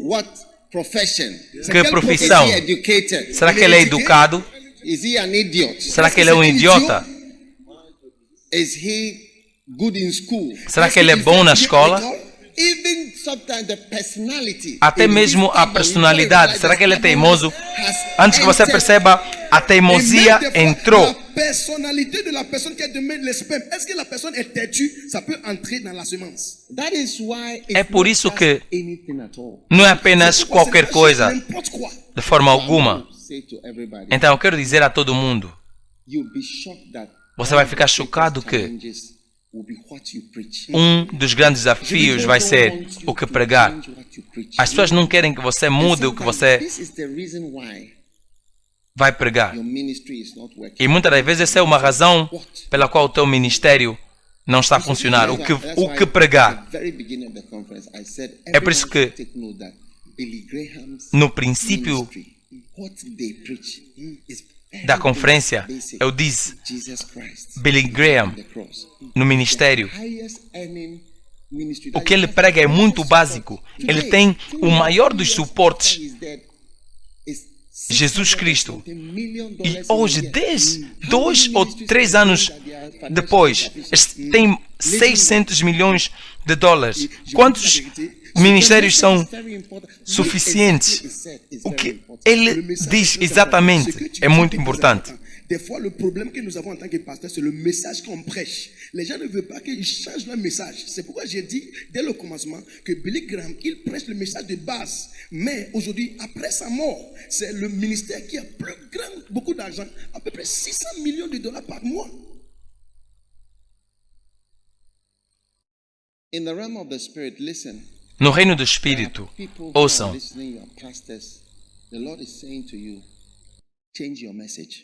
What profession? Que profissão? Is he educated? Será que ele é educado? Is he an idiot? Será que ele é um idiota? Is he good in school? Será que ele é bom na escola? Even sometimes the personality. Até mesmo a personalidade. Será que ele é teimoso? Antes que você perceba, a teimosia entrou. La personnalité de la personne qui demande le sperme. Est-ce que la personne est têtue? Ça peut entrer dans la semence. That is why É por isso que anything at all. não é apenas qualquer coisa, N'importe quoi. de forma alguma. Say to everybody, Então eu quero dizer a todo mundo, you'll be shocked that você vai ficar chocado que challenges will be what you preach. um dos grandes desafios vai ser o que pregar. As pessoas não querem que você mude o que você This is the reason why vai pregar. your ministry is not working. E muitas das vezes essa é uma razão pela qual o teu ministério não está a funcionar. O que pregar. At the very beginning of the conference, I said, É por isso que, take note that Billy Graham's no princípio ministry, what they preach is da conferência, basic. eu disse, Jesus Christ, Billy Graham, the cross. no ministério, Highest earning ministry o that que ele prega é muito básico. Ele tem o maior dos suportes, Jesus Cristo. E hoje, 2 ou 3 anos depois, tem 600 milhões de dólares. Quantos ministérios são suficientes? O que ele diz exatamente é muito importante. Des fois, le problème que nous avons en tant que pasteur, c'est le message qu'on prêche. Les gens ne veulent pas qu'ils changent leur message. C'est pourquoi j'ai dit dès le commencement que Billy Graham, il prêche le message de base. Mais aujourd'hui, après sa mort, c'est le ministère qui a plus grand, beaucoup d'argent, à peu près 600 millions de dollars par mois. In the realm of the spirit, listen. No reino do Espírito, ouçam. The Lord is saying to you, change your message.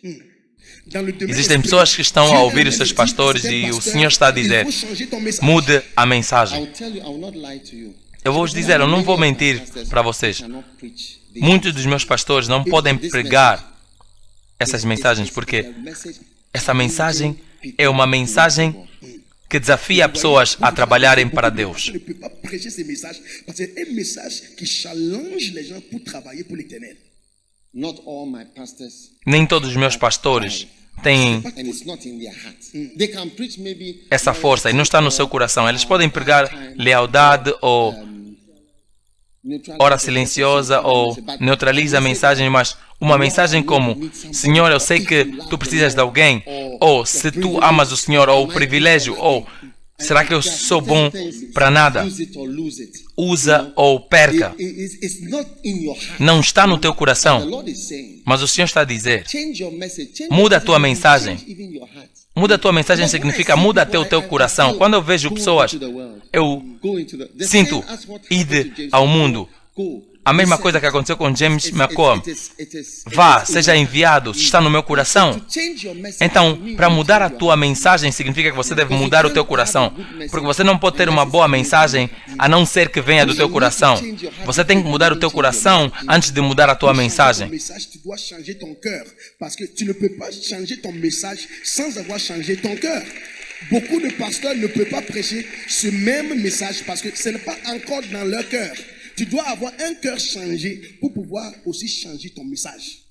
Existem pessoas que estão a ouvir os seus pastores e o Senhor está a dizer: mude a mensagem. Eu vou vos dizer, eu não vou mentir para vocês. Muitos dos meus pastores não podem pregar essas mensagens porque essa mensagem é uma mensagem que desafia pessoas a trabalharem para Deus. Nem todos os meus pastores têm essa força e não está no seu coração. Eles podem pregar lealdade ou hora silenciosa ou neutraliza a mensagem, mas uma mensagem como: Senhor, eu sei que tu precisas de alguém, ou se tu amas o Senhor, ou o privilégio, ou será que eu sou bom para nada? Usa ou perca. Não está no teu coração, mas o Senhor está a dizer: muda a tua mensagem. Muda a tua mensagem significa muda até o teu coração. Quando eu vejo pessoas, eu sinto ir ao mundo. A mesma coisa que aconteceu com James McCoy. Vá, seja enviado, está no meu coração. Então, para mudar a tua mensagem significa que você deve mudar o teu coração. Porque você não pode ter uma boa mensagem a não ser que venha do teu coração. Você tem que mudar o teu coração antes de mudar a tua mensagem. Beaucoup de pasteurs ne peuvent pas prêcher ce même message parce que ce n'est pas encore dans leur cœur. Tu dois avoir un cœur changé pour pouvoir aussi changer ton message.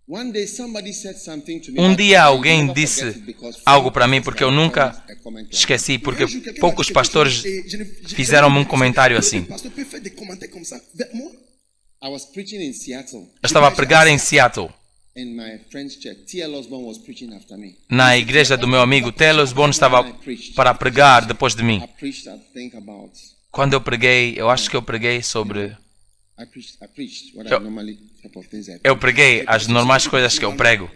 Um dia alguém disse algo para mim porque eu nunca esqueci, porque poucos pastores fizeram-me um comentário assim. Eu estava a pregar em Seattle. Na igreja do meu amigo T.L. Osborne estava para pregar depois de mim. Quando eu preguei, eu acho que eu preguei sobre... Eu preguei as normais coisas que eu prego.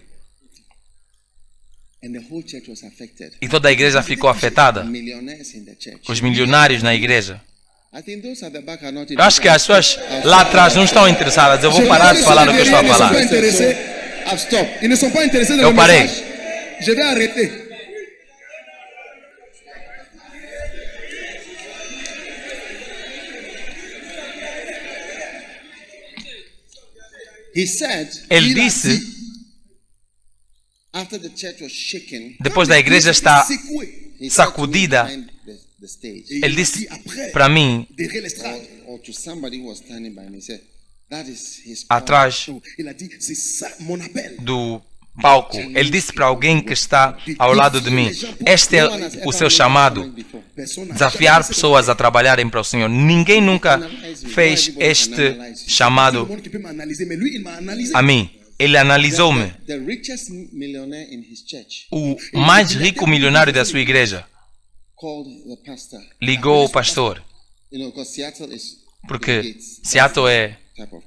E toda a igreja ficou afetada. Os milionários na igreja. Eu acho que as pessoas lá atrás não estão interessadas. Eu vou parar de falar o que eu estou a falar. Eu parei. Je vais arrêter. Ele disse, depois da igreja estar sacudida, ele disse para mim, atrás do palco, ele disse para alguém que está ao lado de mim: este é o seu chamado, desafiar pessoas a trabalharem para o Senhor. Ninguém nunca fez este chamado a mim. Ele analisou-me. O mais rico milionário da sua igreja ligou o pastor, porque Seattle é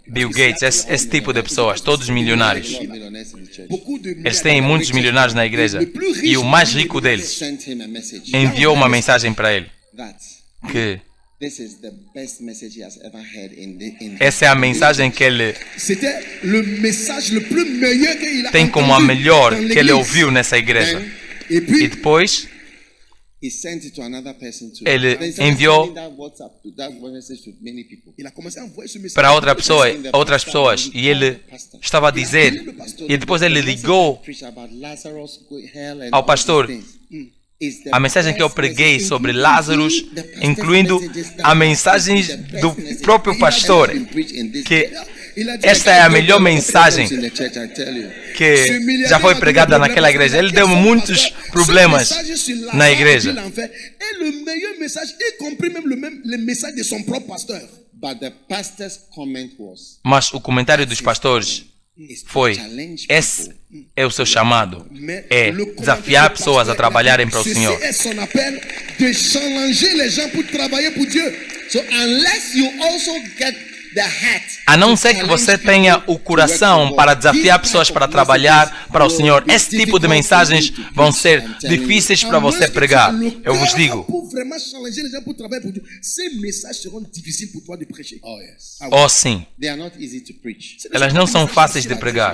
Bill Gates, esse tipo de pessoas, todos milionários. Eles têm muitos milionários na igreja. E o mais rico deles enviou uma mensagem para ele, que essa é a mensagem que ele tem como a melhor que ele ouviu nessa igreja. E depois ele enviou para outras pessoas, e ele estava a dizer, e depois ele ligou ao pastor a mensagem que eu preguei sobre Lázaro, incluindo a mensagem do próprio pastor, que esta é a melhor mensagem que já foi pregada naquela igreja. Ele deu muitos problemas na igreja. Mas o comentário dos pastores foi: esse é o seu chamado, é desafiar pessoas a trabalharem para o Senhor. A não ser que você tenha o coração para desafiar pessoas para trabalhar para o Senhor, esse tipo de mensagens vão ser difíceis para você pregar. Eu vos digo. Oh, sim. Elas não são fáceis de pregar.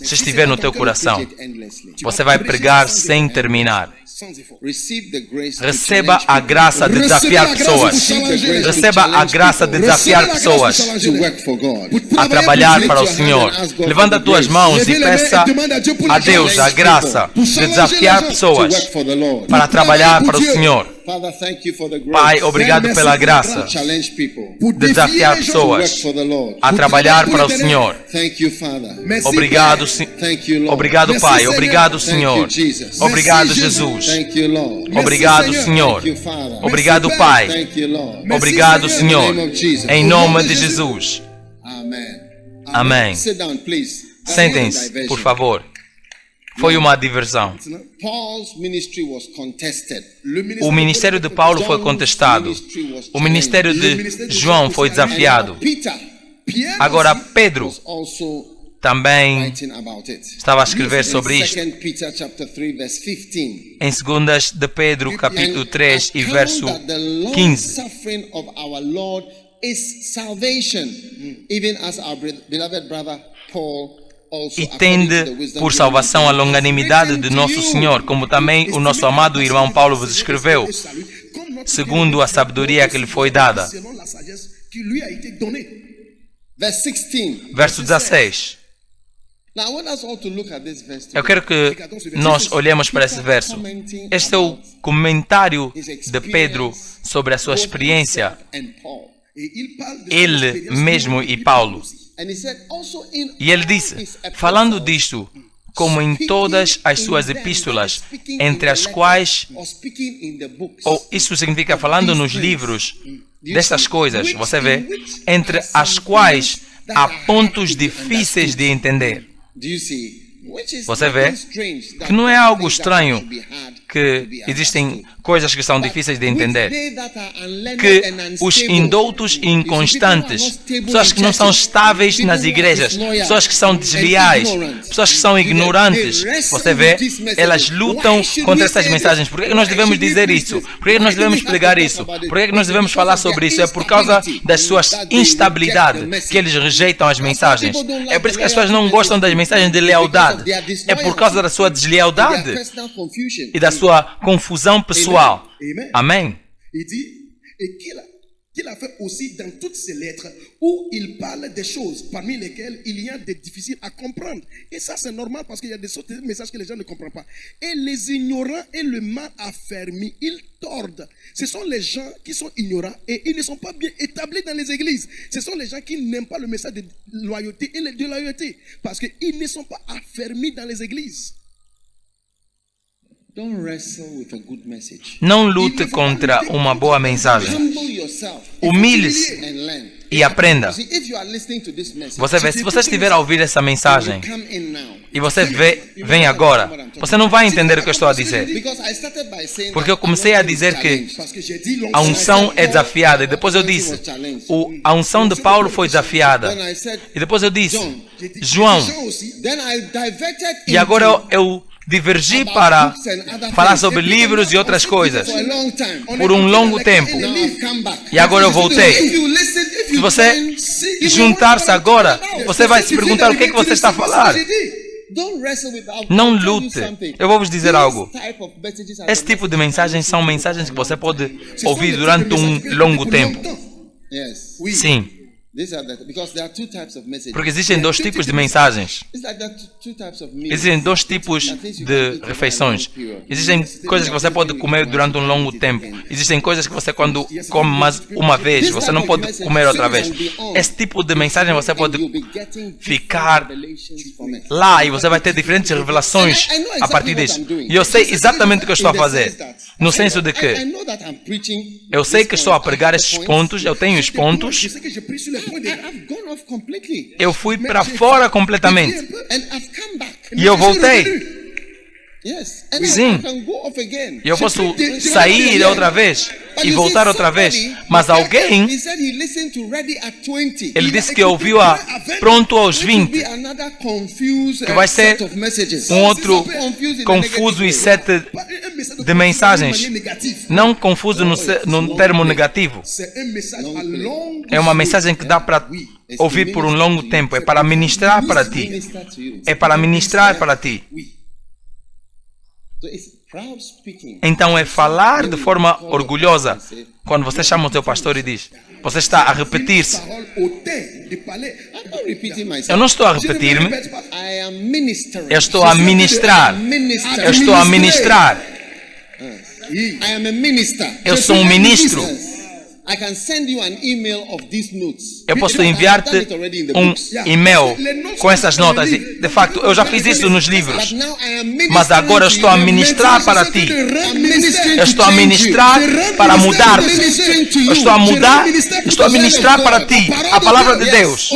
Se estiver no teu coração, você vai pregar sem terminar. Receba a graça de desafiar pessoas. Receba a graça de desafiar pessoas a trabalhar para o Senhor. Levanta as tuas mãos e peça a Deus a graça de desafiar pessoas para trabalhar para o Senhor. Pai, obrigado pela graça de desafiar pessoas a trabalhar para o Senhor. Obrigado, obrigado, Pai. Obrigado, Senhor. Obrigado, Jesus. Obrigado, Senhor. Obrigado, Pai. Obrigado, Senhor. Em nome de Jesus. Amém. Sentem-se, por favor. Foi uma diversão. O ministério de Paulo foi contestado. O ministério de João foi desafiado. Agora Pedro também estava a escrever sobre isto. Em 2 de Pedro, capítulo 3 e verso 15. E tende por salvação a longanimidade de nosso Senhor, como também o nosso amado irmão Paulo vos escreveu, segundo a sabedoria que lhe foi dada. Verso 16. Eu quero que nós olhemos para esse verso. Este é o comentário de Pedro sobre a sua experiência. Ele mesmo e Paulo. E ele disse, falando disto, como em todas as suas epístolas, entre as quais, ou isso significa falando nos livros destas coisas, você vê, entre as quais há pontos difíceis de entender. Você vê que não é algo estranho que existem coisas que são difíceis de entender. Que os indoutos e inconstantes, pessoas que não são estáveis nas igrejas, pessoas que são desleais, pessoas que são ignorantes, você vê, elas lutam contra essas mensagens. Por que nós devemos dizer isso? Por que nós devemos pregar isso? Por que nós devemos falar sobre isso? É por causa das suas instabilidades que eles rejeitam as mensagens. É por isso que as pessoas não gostam das mensagens de lealdade. É por causa da sua deslealdade e da sua confusão pessoal. Amém. Qu'il a fait aussi dans toutes ses lettres où il parle des choses parmi lesquelles il y a des difficiles à comprendre. Et ça, c'est normal parce qu'il y a des messages que les gens ne comprennent pas. Et les ignorants et le mal affermi, ils tordent. Ce sont les gens qui sont ignorants et ils ne sont pas bien établis dans les églises. Ce sont les gens qui n'aiment pas le message de loyauté et de loyauté parce qu'ils ne sont pas affermis dans les églises. Não lute contra uma boa mensagem. Humilhe-se e aprenda. Você vê, se você estiver a ouvir essa mensagem e você vem agora, você não vai entender o que eu estou a dizer. Porque eu comecei a dizer que a unção é desafiada. E depois eu disse, a unção de Paulo foi desafiada. E depois eu disse, João. E agora eu divergi para falar sobre livros e outras coisas por um longo tempo. E agora eu voltei. Se você juntar-se agora, você vai se perguntar o que é que você está a falar. Não lute. Eu vou vos dizer algo. Esse tipo de mensagens são mensagens que você pode ouvir durante um longo tempo. Sim. Porque existem dois tipos de mensagens. Existem dois tipos de refeições. Existem coisas que você pode comer durante um longo tempo. Existem coisas que você, quando come mais uma vez, você não pode comer outra vez. Esse tipo de mensagem você pode ficar lá e você vai ter diferentes revelações a partir disso. E eu sei exatamente o que eu estou a fazer. No senso de que eu sei que estou a pregar esses pontos, eu tenho os pontos. Eu fui para fora completamente. E eu voltei. Sim, eu posso sair outra vez e voltar outra vez. Mas alguém, ele disse que ouviu pronto aos 20, que vai ser um outro confuso e set de mensagens. Não confuso no termo negativo. É uma mensagem que dá para ouvir por um longo tempo. É para ministrar para ti. É para ministrar para ti. Então é falar de forma orgulhosa. Quando você chama o teu pastor e diz, você está a repetir-se. Eu não estou a repetir-me. Eu estou a ministrar. Eu estou a ministrar. Eu sou um ministro. Eu posso enviar-te um e-mail com essas notas. De facto, eu já fiz isso nos livros. Mas agora eu estou a ministrar para ti. Eu estou a ministrar para mudar-te. Eu estou a ministrar para ti a palavra de Deus.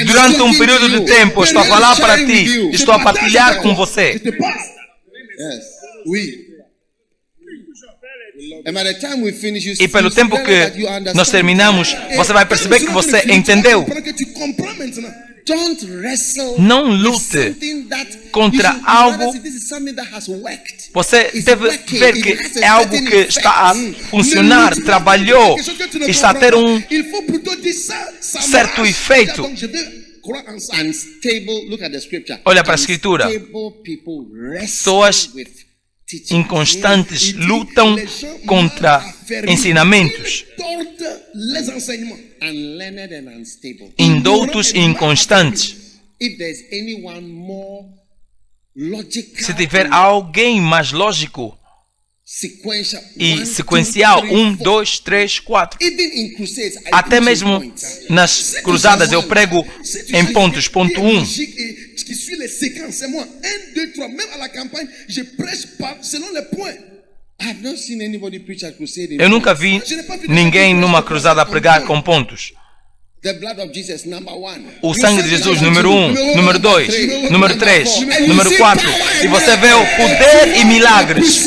Durante um período de tempo, eu estou a falar para ti. Estou a partilhar com você. E pelo tempo que nós terminamos, você vai perceber que você entendeu. Não lute contra algo. Você deve ver que é algo que está a funcionar, trabalhou, está a ter um certo efeito. Olha para a Escritura. Pessoas inconstantes lutam contra ensinamentos indoutos e inconstantes. Se tiver alguém mais lógico e sequencial, 1, 2, 3, 4. Até mesmo nas cruzadas eu prego em pontos. Ponto 1. Eu nunca vi ninguém numa cruzada pregar com pontos. O sangue de Jesus, número 1, número 2, número 3, número 4. E você vê o poder e milagres.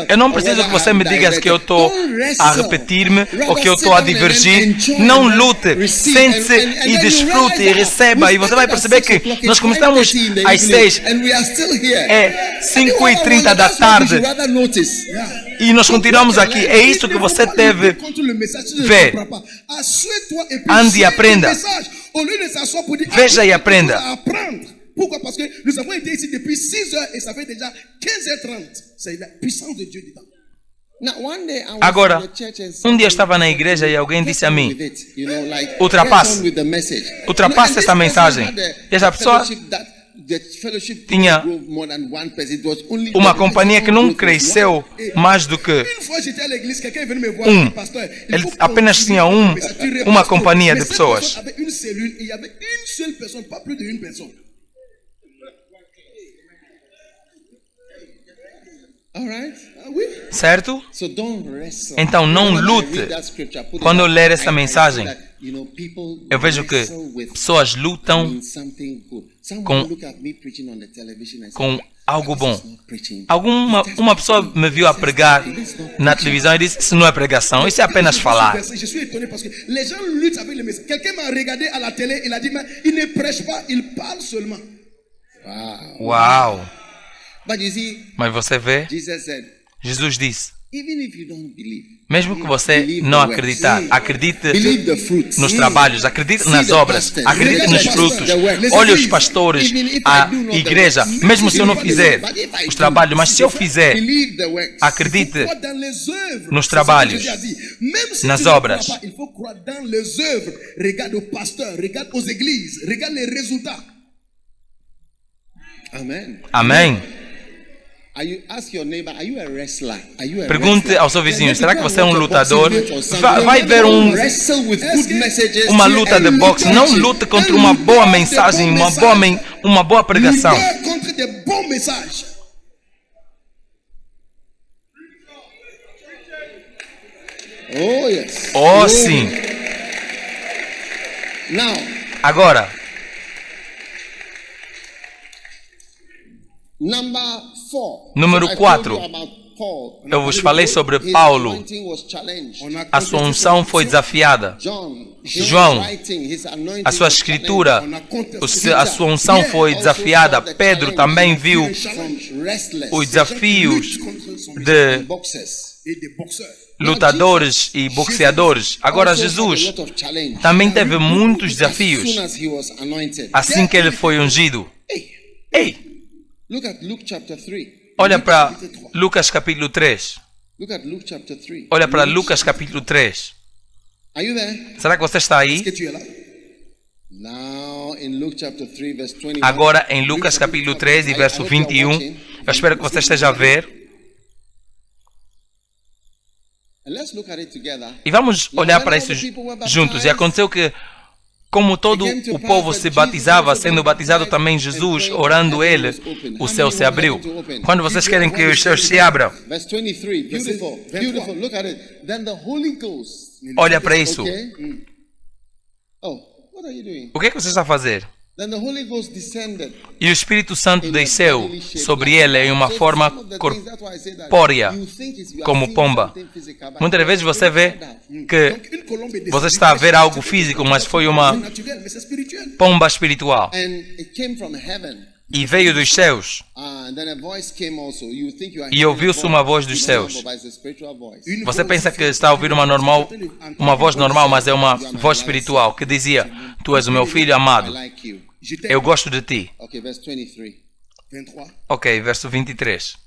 Eu não preciso que você me diga que eu estou a repetir-me ou que eu estou a divergir. Não lute, sente-se e desfrute e receba. E você vai perceber que nós começamos às 6, é 5h30 da tarde. E nós continuamos aqui. É isso que você deve ver. Ande e aprenda. Veja e aprenda. Pourquoi? Parce que nous avons été ici depuis 6 heures et ça fait déjà 15h30. C'est la puissance de Dieu dedans. Agora, um dia eu estava na igreja e alguém disse a mim, ultrapasse essa mensagem. E essa pessoa tinha uma companhia que não cresceu mais do que ele apenas tinha uma companhia de pessoas. Certo? Então não lute. Quando eu ler essa mensagem, eu vejo que pessoas lutam com algo bom. Uma pessoa me viu a pregar na televisão e disse, isso não é pregação, isso é apenas falar. Uau! Mas você vê, Jesus disse, mesmo que você não acreditar, acredite nos trabalhos, acredite nas obras, acredite nos frutos. Olhe os pastores, a igreja, mesmo se eu não fizer os trabalhos, mas se eu fizer, acredite nos trabalhos, nas obras. Amém. Pergunte ao seu vizinho, será que você é um lutador? Vai ver uma luta de boxe. Não lute contra uma boa mensagem, uma boa pregação. Oh, sim. Agora, Número 4. Eu vos falei sobre Paulo. A sua unção foi desafiada. João, a sua escritura, a sua unção foi desafiada. Pedro também viu os desafios de lutadores e boxeadores. Agora Jesus também teve muitos desafios assim que ele foi ungido. Ei! Olha para Lucas capítulo 3. Olha para Lucas capítulo 3. Será que você está aí? Agora em Lucas capítulo 3 e verso 21. Eu espero que você esteja a ver. E vamos olhar para isso juntos. E aconteceu que, como todo o povo se batizava, sendo batizado também Jesus, orando ele, o céu se abriu. Quando vocês querem que os céus se abram? Olha para isso. O que é que você está a fazer? E o Espírito Santo desceu sobre ele em uma forma corpórea, como pomba. Muitas vezes você vê que você está a ver algo físico, mas foi uma pomba espiritual. E veio dos céus. E ouviu-se uma voz dos céus. Você pensa que está a ouvir uma voz normal, mas é uma voz espiritual que dizia: Tu és o meu filho amado. Eu gosto de ti. Ok, verso 23.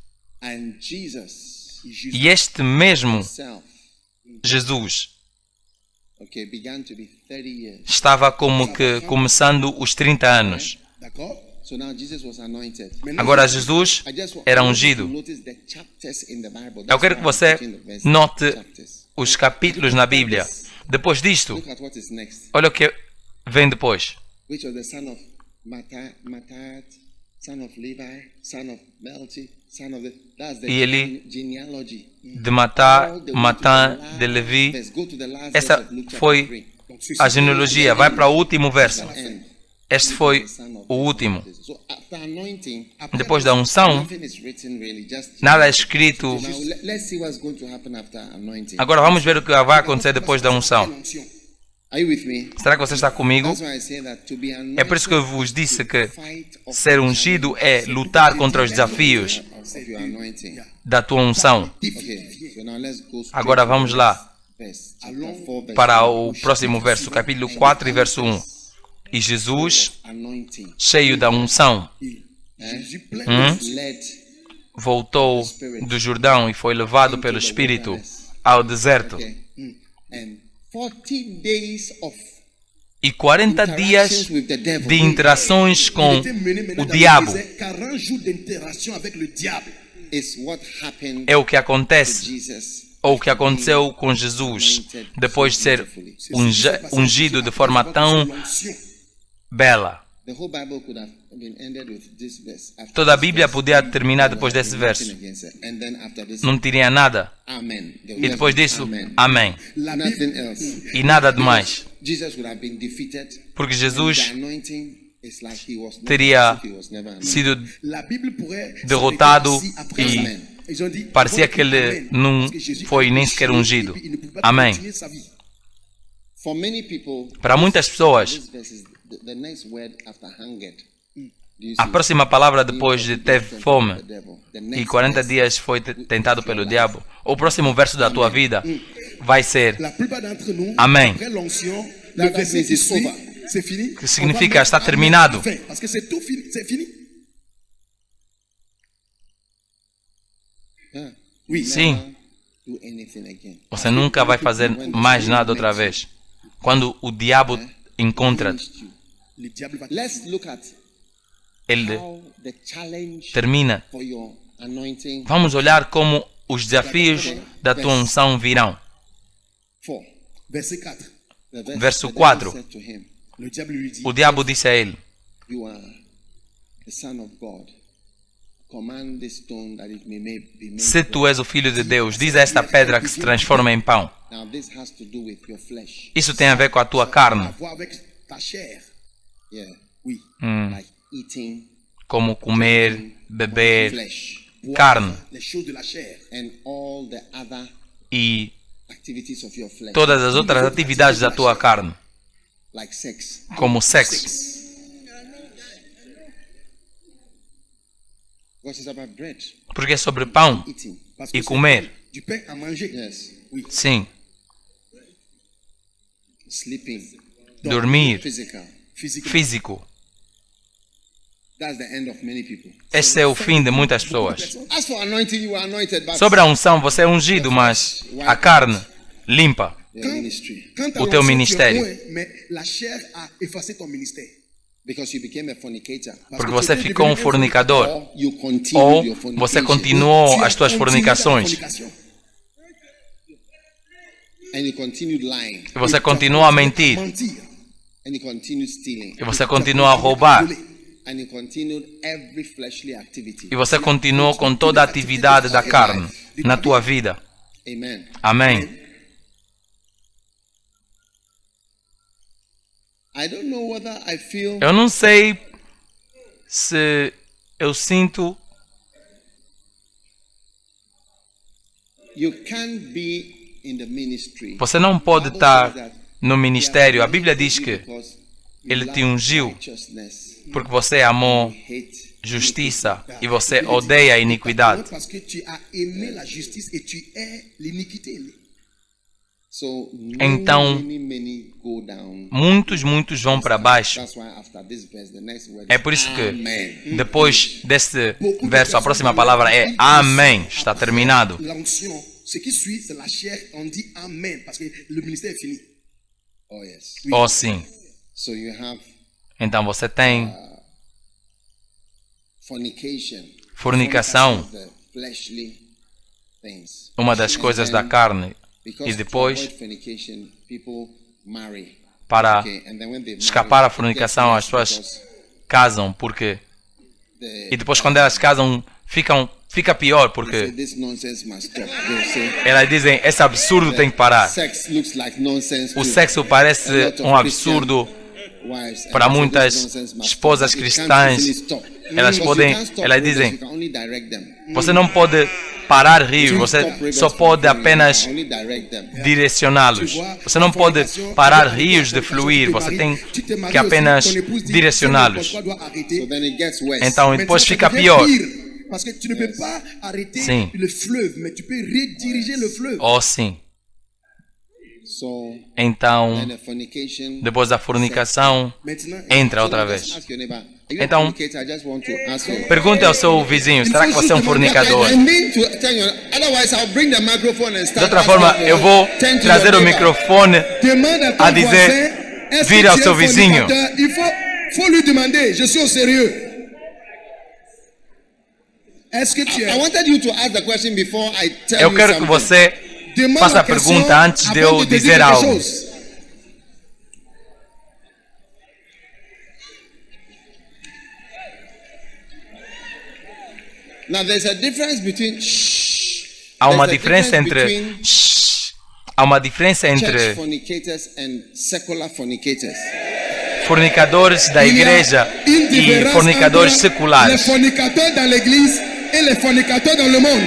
E este mesmo Jesus estava como que começando os 30 anos. Agora Jesus era ungido. Eu quero que você note os capítulos na Bíblia. Depois disto, olha o que vem depois. E ele de Matá, Matã, de Levi. Essa foi a genealogia. Vai para o último verso. Este foi o último. Depois da unção, nada é escrito. Agora vamos ver o que vai acontecer depois da unção. Será que você está comigo? É por isso que eu vos disse que ser ungido é lutar contra os desafios da tua unção. Agora vamos lá para o próximo verso, capítulo 4 e verso 1. E Jesus, cheio da unção, voltou do Jordão e foi levado pelo Espírito ao deserto. E 40 dias de interações com o diabo é o que acontece, ou o que aconteceu com Jesus depois de ser ungido de forma tão bela. Toda a Bíblia podia terminar depois desse verso. Não teria nada. E depois disso, amém. E nada demais. Porque Jesus teria sido derrotado e parecia que ele não foi nem sequer ungido. Amém. Para muitas pessoas, a próxima palavra depois de teve fome e 40 dias foi tentado pelo diabo, o próximo verso da tua vida vai ser amém. Que significa está terminado. Sim. Você nunca vai fazer mais nada outra vez. Quando o diabo encontra-te, ele termina. Vamos olhar como os desafios da tua unção virão. Verso 4. O diabo disse a ele: se tu és o Filho de Deus, diz a esta pedra que se transforma em pão. Isso tem a ver com a tua carne. como comer, beber, flèche, carne les choses de la chair. and all the other e activities of your flesh, todas as outras atividades da tua carne, like sex. como sexo. Because it's about bread, Porque é sobre pão eating. Parce que e c'est comer. du pain à manger. Yes. Oui. Sim, Sleeping, dormir, physical. Physiquement. físico. That's the end of many people. Esse é o fim de muitas pessoas. As for anointing, you are anointed, but Sobre a unção, você é ungido, mas a carne limpa your ministry, Quand o teu ministério. mais la chair a effacé ton ministère. because you became a fornicator, Porque você ficou um fornicador. or you continued Ou your você fornication, continuou Tu as as tuas continué fornicações. la fornication. and you continued lying, E você continua a mentir. Mentir. and you continued stealing, E você continua a roubar. and you continued every fleshly activity. E você continuou com toda a atividade da carne na tua vida. Amen. Amém. I don't know whether I feel Eu não sei se eu sinto. you can't be in the ministry. Você não pode estar no ministério. A Bíblia diz que Because Ele te ungiu righteousness, porque você amou hate. justiça e você odeia a iniquidade. Parce que tu as aimé la justice et tu hais l'iniquité. So Então, many go down. Muitos vão para baixo. That's why after this verse, the next word É is por isso que Amen. depois desse verso, a próxima palavra é Amém. Está terminado. L'onction, ce qui suit, c'est la chair, on dit Amen, parce que le ministère est fini. Oh yes. Oh sim. So you have Então você tem fornication. fornicação, The fleshly things. uma das coisas da carne. Because E depois, to avoid fornication, people marry. para Okay, and then when they escapar marry, à fornicação, as pessoas because casam porque the- e depois quando elas casam fica pior say porque this nonsense must stop. They say elas dizem esse absurdo tem que parar. sex looks like nonsense. O too. sexo parece A lot of um absurdo wives, and para they say muitas this nonsense must esposas stop. It can't cristãs. easily stop. Elas Because podem, you can't stop elas rivers, dizem, you can only direct them. você não pode parar rios, You você stop rivers só from pode flowing, apenas you can only direct them. direcioná-los. Você não pode parar rios de fluir, você tem que apenas direcioná-los. So then it gets worse. Então depois fica pior. Parce que tu ne peux pas arrêter Sim. le fleuve, mais tu peux rediriger le fleuve. Oh sim. So Então, then the fornication. depois da fornicação, Maintenant, entra outra Just vez. ask your neighbor, are you a Então, fornicator? I just want to ask you. pergunte ao seu vizinho, será que você é um fornicador? I mean to tell you, otherwise I'll bring the microphone and De start. outra forma, asking eu you, vou turn to trazer your o neighbor. microfone demande à ton a dizer, voisin, est-ce vire que ao tu es seu vizinho. fornicateur? Il faut lui demander, je suis au sérieux. Est-ce que tu I es? wanted you to ask the question before I tell Eu you quero que something. você Demande faça la a question pergunta antes de avant eu de te dire dizer quelque algo. chose. Now there's a difference between shh. Há uma There's a diferença difference entre between há uma diferença church entre fornicators and secular fornicators. fornicadores da Il y a igreja une e différence fornicadores entre les seculares. fornicateurs dans l'église et les fornicateurs dans le monde.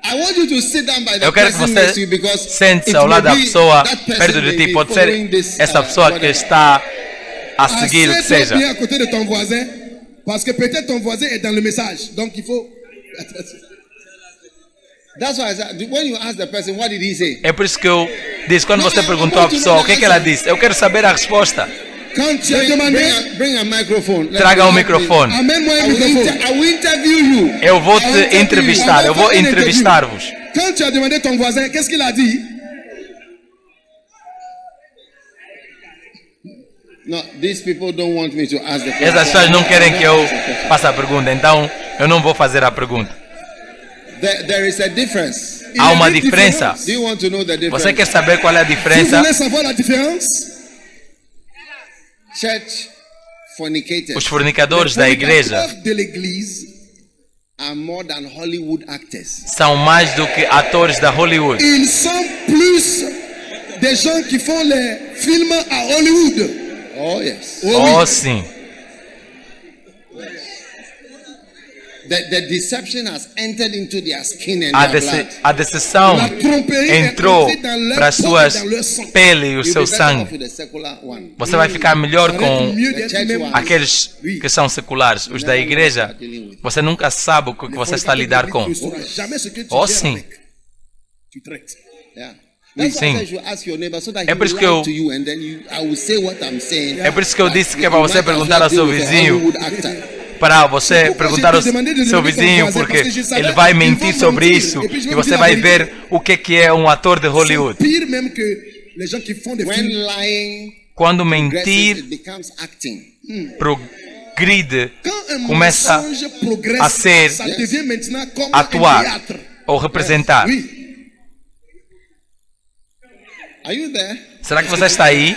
I want you to sit down by the Eu quero que person next to você you because sente-se it ao lado may da be pessoa that person perto de may ti. be Pode following ser this, essa pessoa que whatever. está a seguir o que Assieds-toi seja. bien à côté de ton voisin, parce que peut-être ton voisin est dans le message. Donc il faut. That's why I said, when you ask the person, what did he say? É por isso que eu disse, quando você perguntou à pessoa o que é que ela disse, eu quero saber a resposta. Quand tu as demandé, Bring a microphone. Let Traga me o have microfone. amène-moi un I will, microphone. I will interview you. Eu vou te entrevistar, eu vou entrevistar-vos. Quand tu as demandé ton voisin, qu'est-ce qu'il a dit? No, these people don't want me to ask the question. Essas pessoas não querem que eu faça a pergunta, então eu não vou fazer a pergunta. There is a difference. Il y Há a uma une diferença. Do you want to know the difference? Você quer saber qual é a Vous diferença? voulez savoir la différence? Church fornicators. Os fornicadores da igreja Fornicateurs de l'église are more than Hollywood actors. são mais do que atores da Hollywood. Ils sont plus des gens qui font les films à Hollywood. Oh yes. Oh, sim. The deception has entered into their skin and A, their blood. a decepção La tromperie est entrou entrée dans leur para as peau suas et dans leur sang. pele e o You'll seu be better off sangue. with the secular one. Você vai ficar melhor Ça va être com mieux d'être même aqueles que são seculares. Os da igreja, você nunca sabe com o que você está a lidar com. Tu ne sauras jamais ce que tu Oh, gères sim. avec. Tu traites. Yeah. That's why Sim. I said you ask your neighbor so that É he por isso will que eu- lie to you and then I will say what I'm saying. É por isso que eu But disse que é para you você might as perguntar well ao seu deal with a vizinho, Hollywood actor. para você Pourquoi perguntar ao j'ai te demandé de seu lever ton vizinho, voisin? porque Parce que je savais ele vai qu'ils mentir vont sobre mentir. isso Et puis je vais e vous você dire vai la ver o que é um ator de Hollywood. C'est pire même que les gens qui font des When films. lying Quando progresses, mentir it becomes acting. progride, Quand un começa mensonge progresse, a ser ça devient maintenant comme atuar un théâtre. ou representar. Oui. Are you there? Será que você está aí?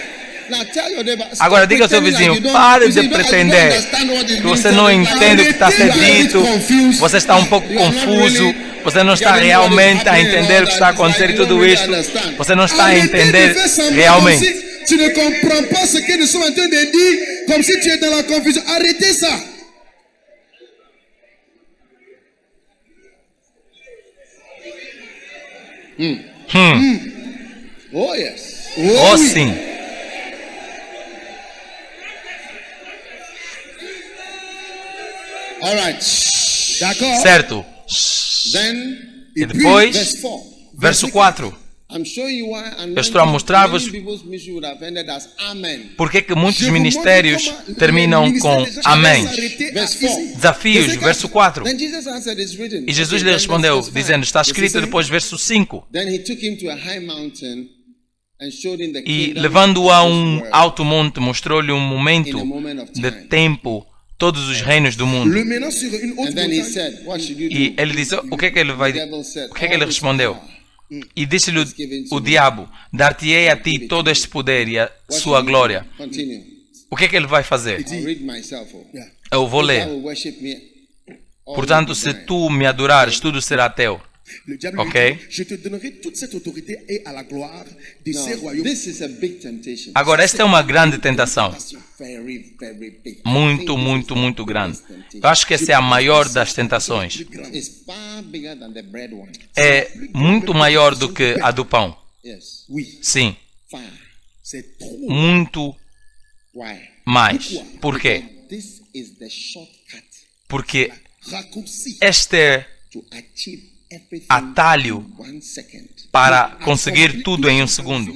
Now tell your neighbor. stop Agora diga ao seu pretending vizinho, like you pare don't- de you don't pretender understand what is que being você said. não You entende o que está a ser are a bit dito, confused. você está um pouco You are not confuso, really você não está getting realmente what a is happening entender o que está a and all that. acontecer e It's like tudo you don't isto, really understand. você não está a Arrêtez de entender faire semblant realmente. comme si tu ne comprends pas ce que nous sommes en train de dire, comme si tu es dans la confusion. Arrêtez ça. Oh yes. Oh, oui. sim. All right. D'accord. Certo. Then E depois, verse 4. verso 4. I'm showing you why Eu estou a mostrar-vos many people's ministry would have ended as amen. por que muitos Je vous ministérios montre comment terminam le ministère com des gens amém. s'arrêter à Verse ici. 4. Desafios, verso 4. Then Jesus answered, it's written. E Jesus Okay, lhe then respondeu, verse 5. dizendo, está Você escrito sabe? depois, verso 5. Then he took him to a high mountain and showed him the E kingdom levando-o a of this um world alto monte, mostrou-lhe um momento in a moment of de time. tempo, todos os reinos do mundo. Le menant sur une haute And then he montagne. said, what should you E do? ele disse, o que é que ele vai, The devil said, o que é que ele all this respondeu? power. E disse-lhe o diabo, dar-te-ei a ti todo este poder e a What sua should you do? glória. Continue. O que é que ele vai fazer? I'll read myself. Yeah. Eu vou I ler. will worship me. all Portanto, the se time. tu me adorares, tudo será teu. Le diable Ok. lui dit, je te donnerai toute cette autorité et à la gloire de ces Now, royaumes. this is a big temptation. Agora, esta é uma grande tentação. Very, very big. Muito, muito, muito grande. Eu acho que essa é a maior das tentações. It's far bigger than the bread one. É muito maior do que a do pão. Yes. Oui, Sim, Far. c'est trop. muito Why? mais. Por quê? This is the shortcut Porque Raccourci este é to achieve everything atalho in 1 second. para conseguir tudo em um segundo.